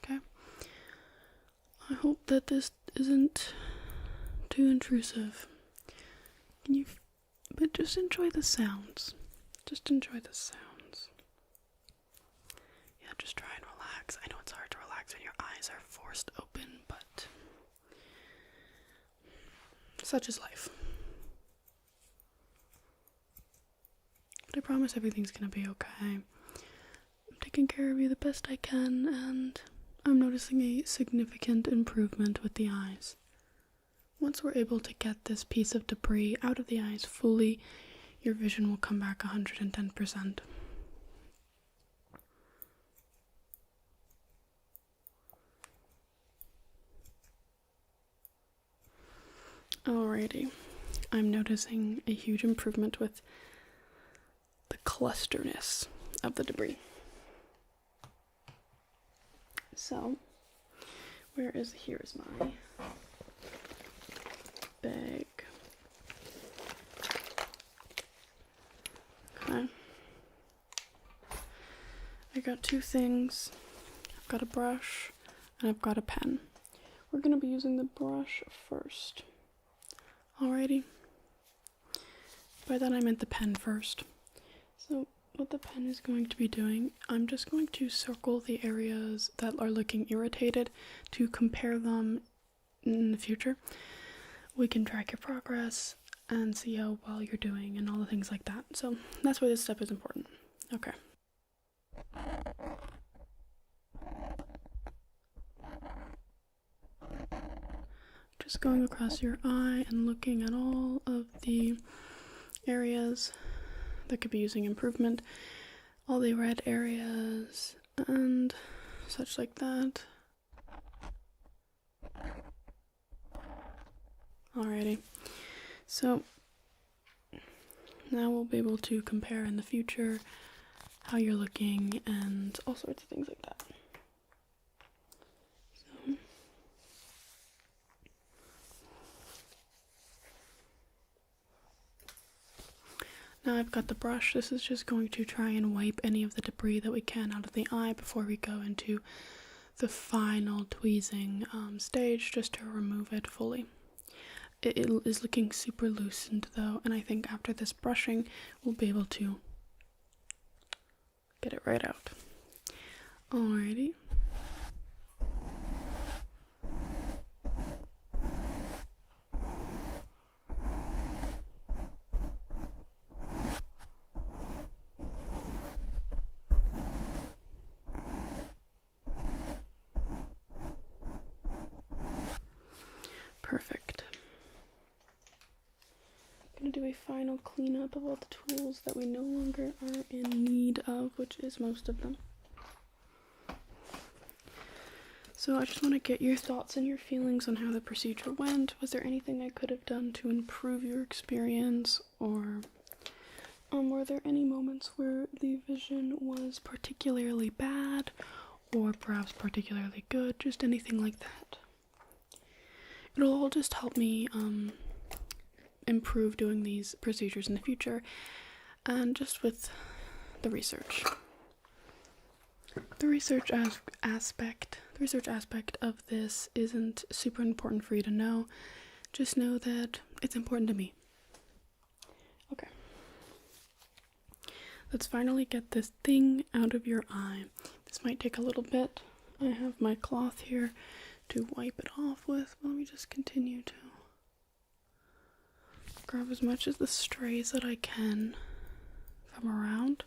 Okay. I hope that this isn't too intrusive. But just enjoy the sounds. Just enjoy the sounds. Yeah, just try and relax. I know it's hard to relax when your eyes are forced open, but such is life. But I promise everything's gonna be okay. I'm taking care of you the best I can, and I'm noticing a significant improvement with the eyes. Once we're able to get this piece of debris out of the eyes fully, your vision will come back 110%. Alrighty, I'm noticing a huge improvement with the clusterness of the debris. So, here's my bag. Okay. I got two things. I've got a brush and I've got a pen. We're going to be using the brush first. Alrighty. By that I meant the pen first. So what the pen is going to be doing, I'm just going to circle the areas that are looking irritated to compare them in the future. We can track your progress and see how well you're doing and all the things like that. So that's why this step is important. Okay. Just going across your eye and looking at all of the areas that could be using improvement, all the red areas and such like that. Alrighty, so now we'll be able to compare in the future how you're looking and all sorts of things like that. So now I've got the brush. This is just going to try and wipe any of the debris that we can out of the eye before we go into the final tweezing stage, just to remove it fully. It is looking super loosened though, and I think after this brushing we'll be able to get it right out. Alrighty. Perfect. I'm gonna do a final cleanup of all the tools that we no longer are in need of, which is most of them. So I just want to get your thoughts and your feelings on how the procedure went. Was there anything I could have done to improve your experience, or were there any moments where the vision was particularly bad or perhaps particularly good? Just anything like that. It'll all just help me improve doing these procedures in the future, and just with the research. The research aspect of this isn't super important for you to know. Just know that it's important to me. Okay. Let's finally get this thing out of your eye. This might take a little bit. I have my cloth here to wipe it off with. Let me just continue to grab as much of the strays that I can from around.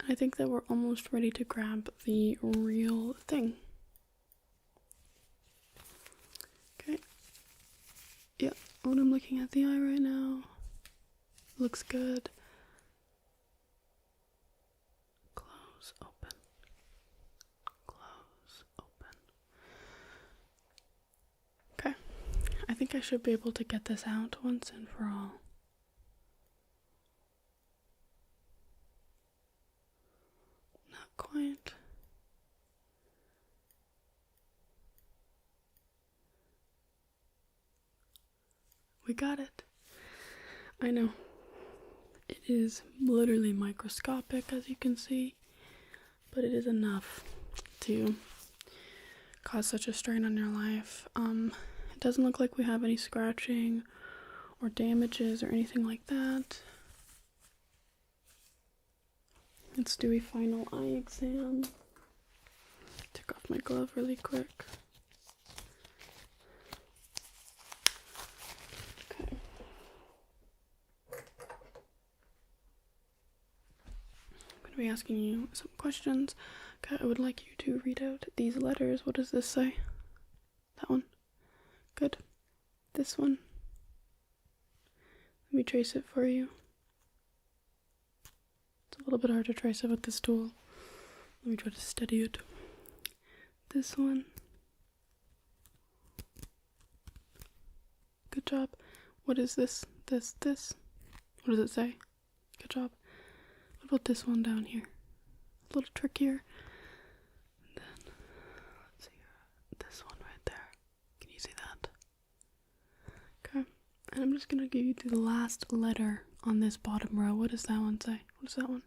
I think that we're almost ready to grab the real thing. Okay. Yeah, when I'm looking at the eye right now, looks good. Close, open. Close, open. Okay. I think I should be able to get this out once and for all. Not quite. We got it. I know. It is literally microscopic, as you can see, but it is enough to cause such a strain on your life. It doesn't look like we have any scratching or damages or anything like that. Let's do a final eye exam. Take off my glove really quick. Okay. I'm going to be asking you some questions. Okay, I would like you to read out these letters. What does this say? That one? Good. This one? Let me trace it for you. It's a little bit hard to trace it with this tool. Let me try to steady it. This one. Good job. What is this? This. What does it say? Good job. What about this one down here? A little trickier. And then, let's see, this one right there. Can you see that? Okay. And I'm just gonna give you the last letter on this bottom row. What does that one say? What is that one?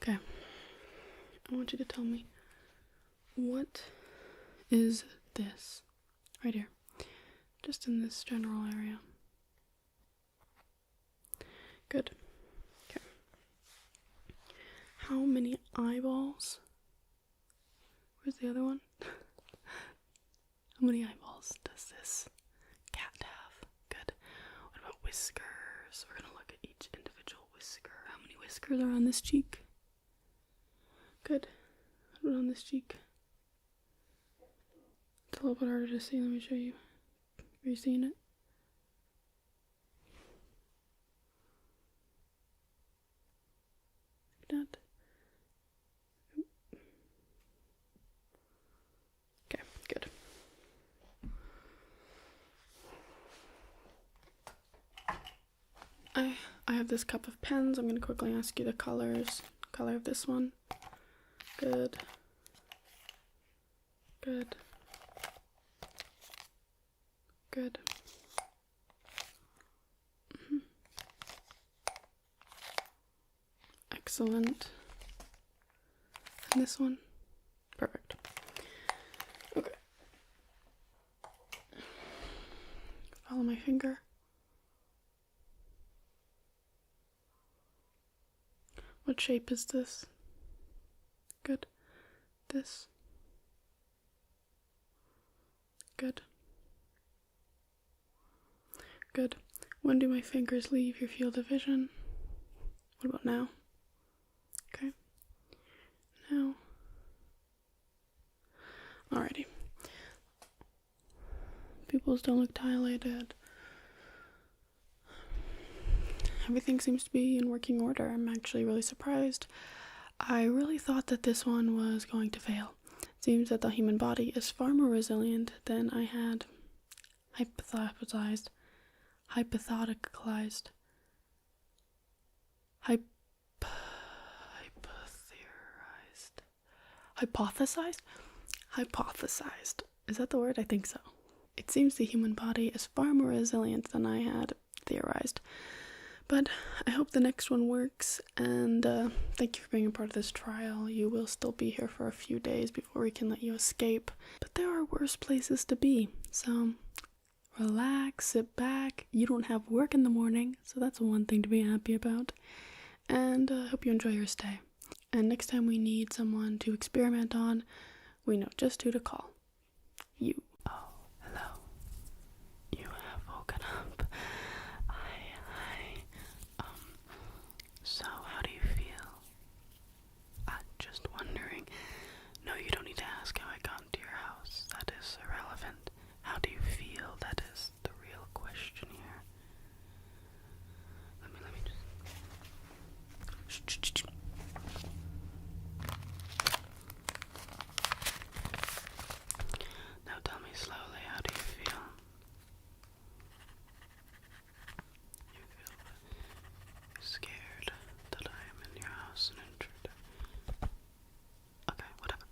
Okay. I want you to tell me, what is this? Right here. Just in this general area. Good. Okay. How many eyeballs? Where's the other one? How many eyeballs does this cat have? Good. What about whiskers? We're gonna look at each individual whisker. How many whiskers are on this cheek? Good. What about on this cheek? It's a little bit harder to see. Let me show you. Are you seeing it? Like that. Okay, good. I have this cup of pens. I'm going to quickly ask you the colors. Color of this one. Good. Good. Good. Excellent. And this one? Perfect. Okay. Follow my finger. What shape is this? Good. This. Good. Good. When do my fingers leave your field of vision? What about now? Okay. Now. Alrighty. Pupils don't look dilated. Everything seems to be in working order. I'm actually really surprised. I really thought that this one was going to fail. It seems that the human body is far more resilient than I had hypothesized. Is that the word? I think so. It seems the human body is far more resilient than I had theorized. But I hope the next one works, and thank you for being a part of this trial. You will still be here for a few days before we can let you escape. But there are worse places to be, so relax, sit back. You don't have work in the morning, so that's one thing to be happy about. And I hope you enjoy your stay. And next time we need someone to experiment on, we know just who to call. You. Oh, hello. You have woken up. So, how do you feel? Just wondering. No, you don't need to ask how I got into your house. That is irrelevant. How do you feel? That is the real question here. Let me just... Shh. Now tell me slowly, how do you feel? You feel scared that I am in your house and intruder. Okay, whatever.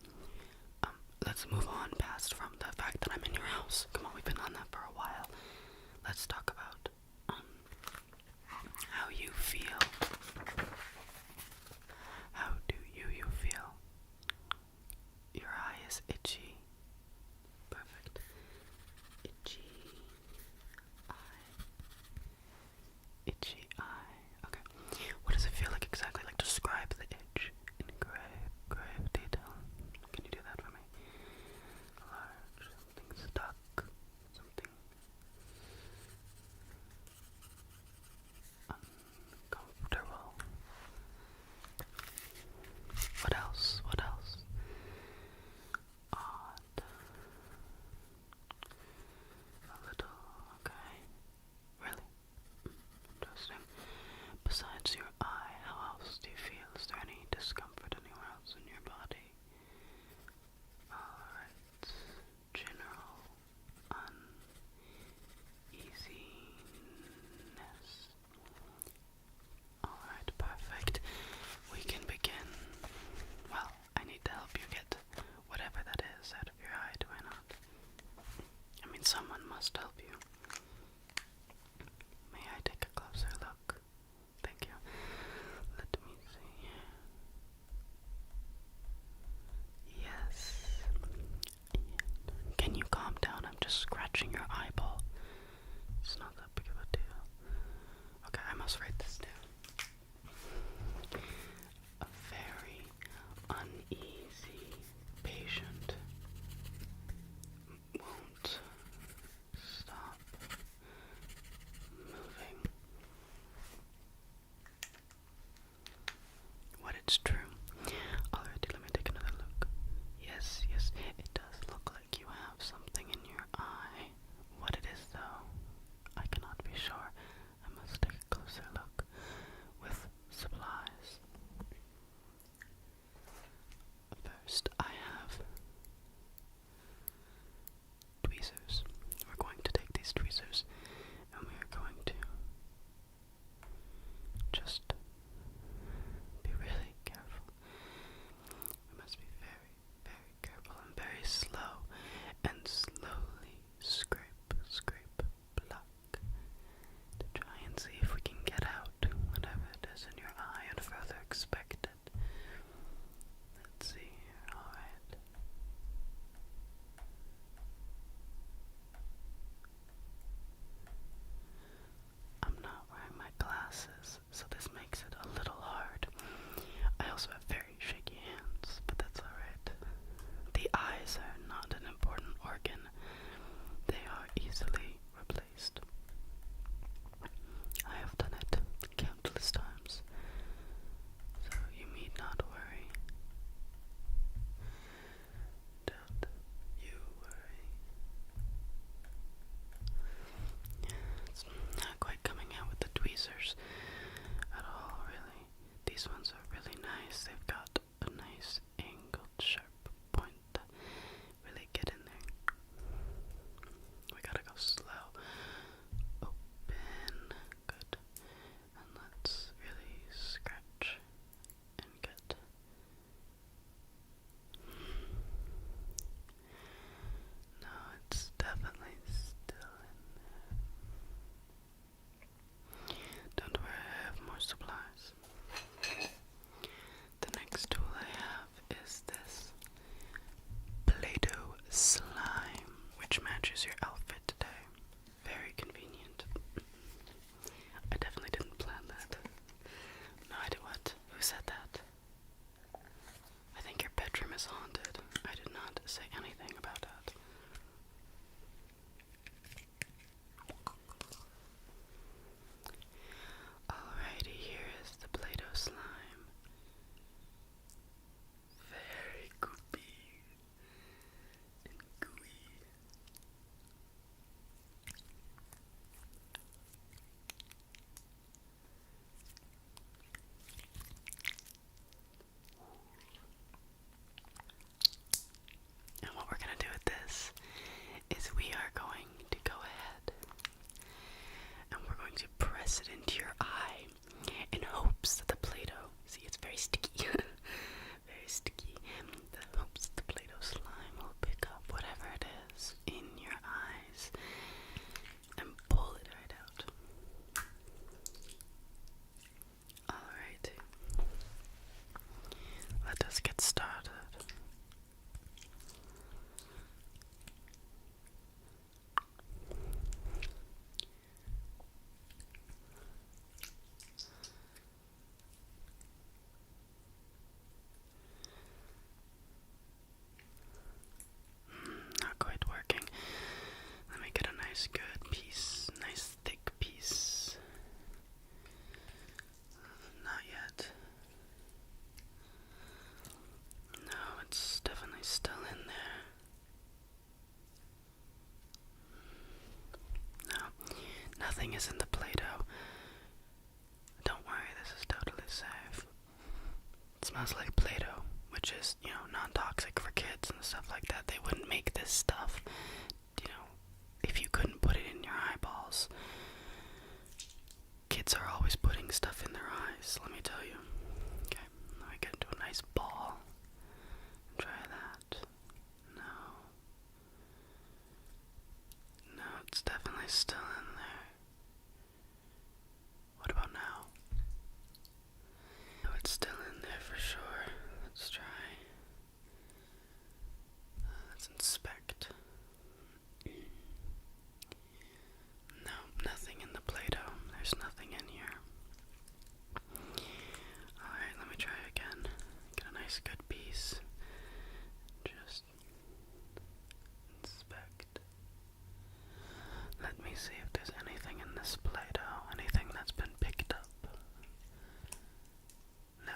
Let's move on past from the fact that I'm in your house. Come on, we've been on that for a while. Let's talk about how you feel. How do you feel? Your eye is itchy. Perfect. Itchy eye. Itchy eye. Okay. What does it feel like exactly? Like, describe the itch in grave detail. Can you do that for me? it's true. Alrighty, let me take another look. Yes, it does look like you have something in your eye. What it is, though, I cannot be sure. I must take a closer look with supplies. First, I have tweezers. We're going to take these tweezers and we are going to just be really careful. We must be very, very careful and very slow, and slowly scrape, pluck, to try and see if we can get out whatever it is in your eye and further expect it. Let's see here, alright. I'm not wearing my glasses, so this makes it a little hard. I also have very shaky hands, but that's alright. The eyes are not an important organ. They are easily replaced. I have done it countless times, so you need not worry. Don't you worry. It's not quite coming out with the tweezers at all, really. These ones are really nice. They've got a nice angled, sharp point to really get in there. We gotta go slow. Open. Good. And let's really scratch and get. No, it's definitely still in there. Don't worry, I have more supplies. The next tool I have is this Play-Doh slime, which matches your outfit today. Very convenient. I definitely didn't plan that. No idea what. Who said that? I think your bedroom is haunted. I did not say anything about that. Alrighty, here is the Play-Doh slime. Very goopy and gooey. And what we're going to do with this is we are going to go ahead and we're going to press it into your eye in hopes that the Play-Doh, see, it's very sticky, very sticky, the hopes that the Play-Doh slime will pick up whatever it is in your eyes and pull it right out. Alright, let us get started. Not quite working. Let me get a nice good piece, nice thick piece. Not yet. No, it's definitely still in there. No, nothing is in the Play-Doh. Don't worry, this is totally safe. It smells like Play-Doh, which is, non-toxic for kids and stuff like that. They wouldn't make this stuff, if you couldn't put it in your eyeballs. Kids are always putting stuff in their eyes, let me tell you. Okay, let me get into a nice ball. Try that. No. No, it's definitely still in there. What about now? No, it's still in there for sure. Let's try. Let's inspect. No, nothing in the Play-Doh. There's nothing in here. Alright, let me try again. Get a nice good piece. Just inspect. Let me see if there's anything in this Play-Doh. Anything that's been picked up. No.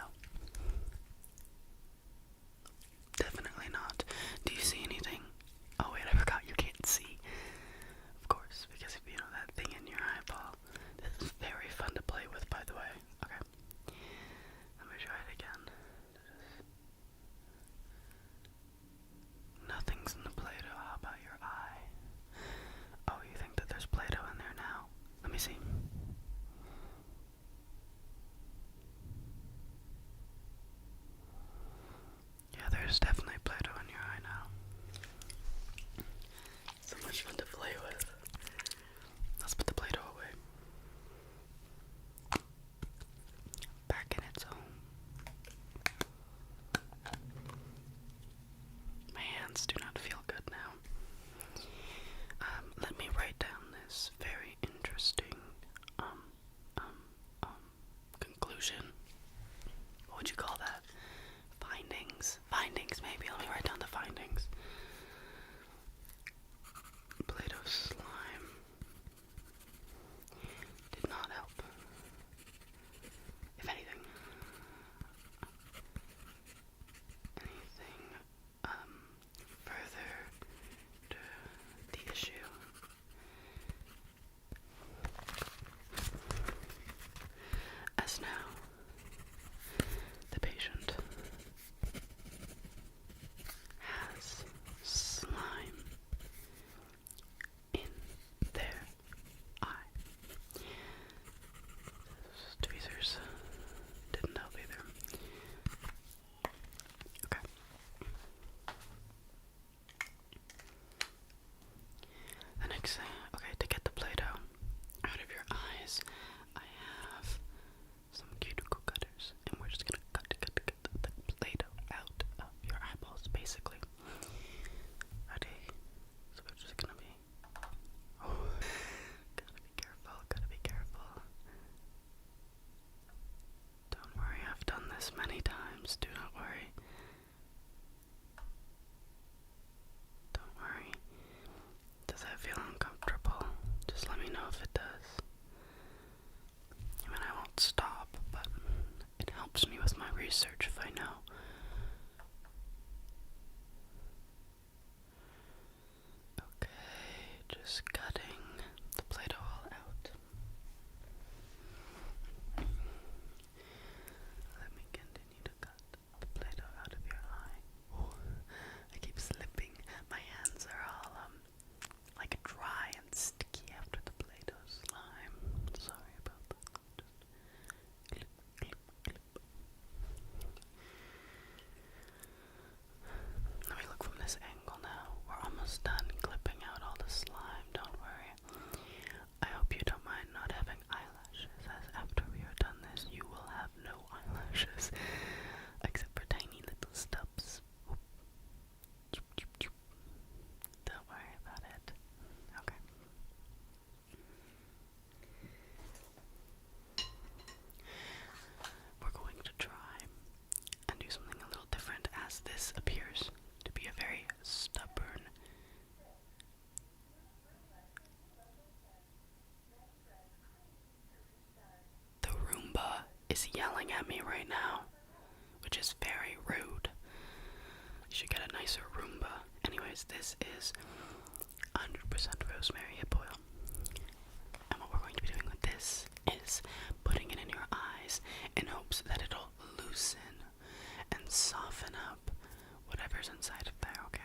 Just cutting the Play-Doh all out. Let me continue to cut the Play-Doh out of your eye. Oh, I keep slipping. My hands are all like dry and sticky after the Play-Doh slime. Sorry about that. Just clip, clip, clip. Let me look from this angle now. We're almost done clipping out all the slime, don't worry. I hope you don't mind not having eyelashes, as after we are done this, you will have no eyelashes, except for tiny little stubs. Don't worry about it. Okay. We're going to try and do something a little different, as this appears to be a very stubborn. The Roomba is yelling at me right now, which is very rude. You should get a nicer Roomba. Anyways, this is 100% rosemary hip oil. And what we're going to be doing with this is putting it in your eyes in hopes that it'll loosen and soften up whatever's inside of there, okay?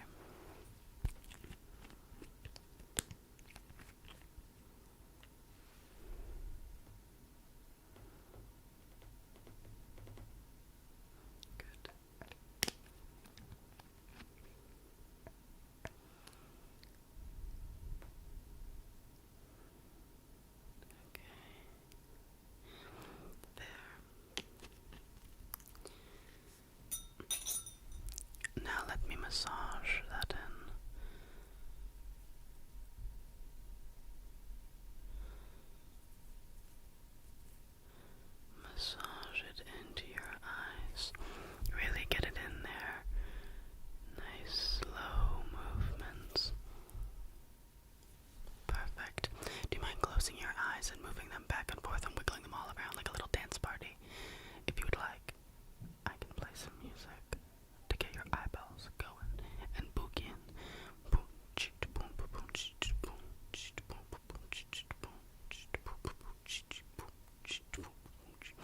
Good. Okay. There. Now let me massage that in. Massage it into your eyes. Really get it in there. Nice slow movements. Perfect. Do you mind closing your eyes and moving them back and forth and wiggling them all around like a little dance party? If you would like, I can play some music to get your eyeballs going and boogieing. Boom, chit, boom, boom, boom, chit, boom, chit, boom, boom, boom, chit, boom, chit, boom, boom, boom, chit, boom, chit, boom, chit.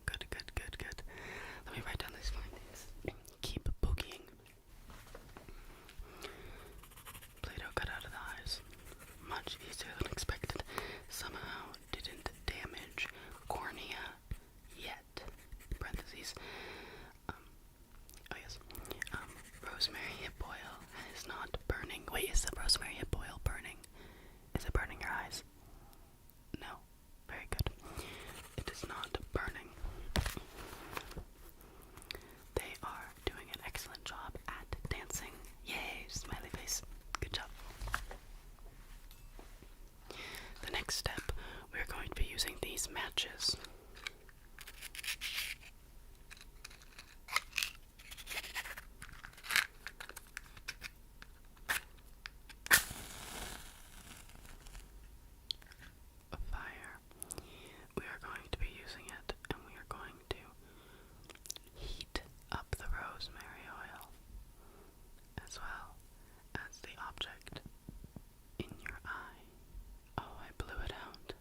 Good, good, good, good. Let me write down these findings. Keep boogieing. Play-Doh cut out of the eyes. Much easier than expected. Somehow didn't damage cornea yet. Parentheses. Oh yes. Rosemary hip oil is not burning. Wait, is the rosemary hip oil burning? Is it burning your eyes? No. Very good. It is not burning. They are doing an excellent job at dancing. Yay, smiley face. Good job. The next step, we're going to be using these matches. A fire. We are going to be using it, and we are going to heat up the rosemary oil, as well as the object in your eye. Oh, I blew it out.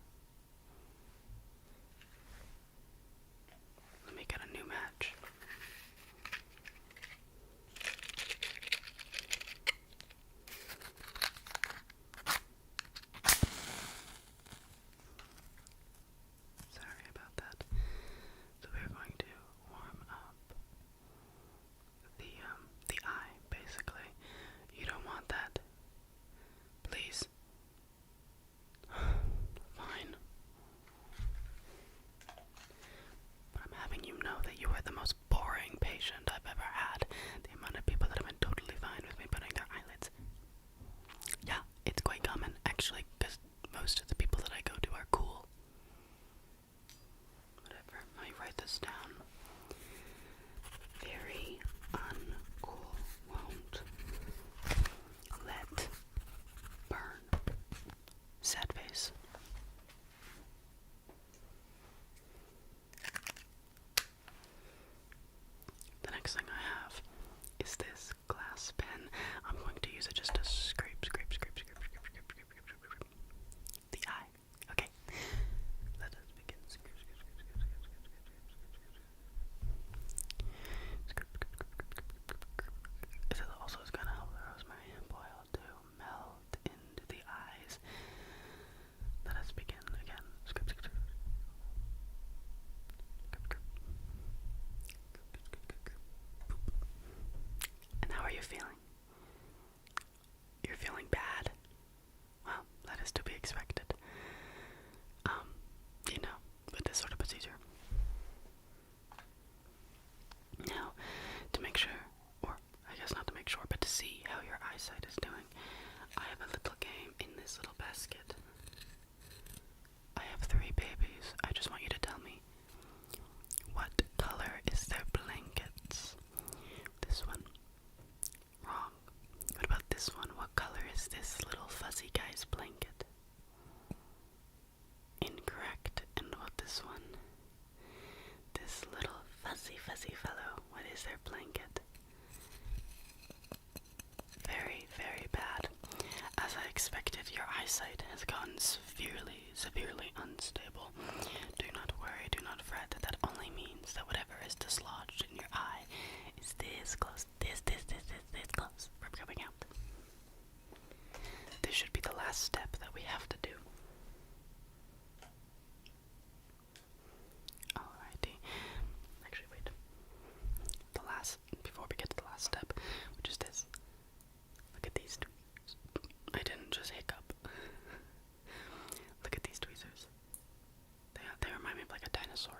like a dinosaur.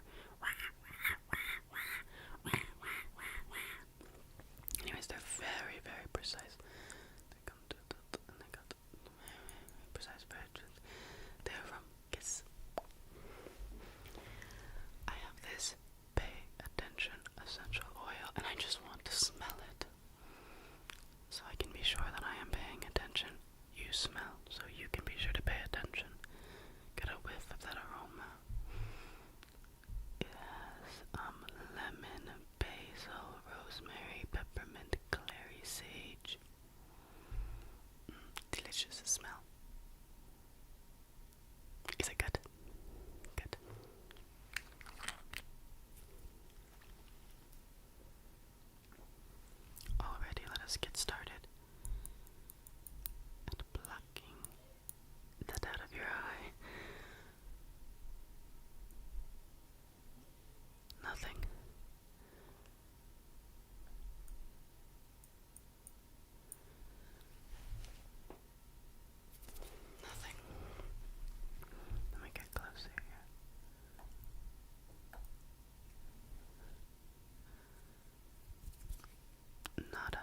Anyways, they're very, very precise. They come to and they got very precise versions. They're from Kiss. I have this Pay Attention essential oil, and I just want to smell it, so I can be sure that I am paying attention. You smell, so you can be sure to pay attention. Get a whiff of that aroma. It has lemon, basil, rosemary, peppermint, clary, sage. Delicious smell. Is it good? Good. Alrighty, let us get started at plucking that out of your eye. Nothing. Nothing. Let me get closer here. Nada.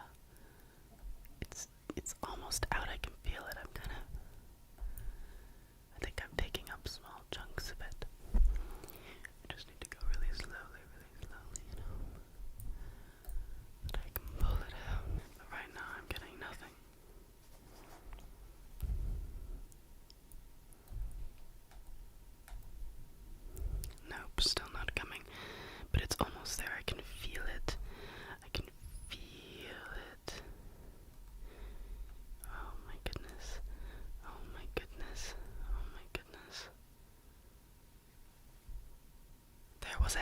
It's almost out. I can feel it. I think I'm taking up small chunks of it. I just need to go really slowly, you know. That I can pull it out. But right now I'm getting nothing. Nope, still not coming. But it's almost there. I can feel it. I can feel it. Oh my goodness. Oh my goodness. Oh my goodness. There was a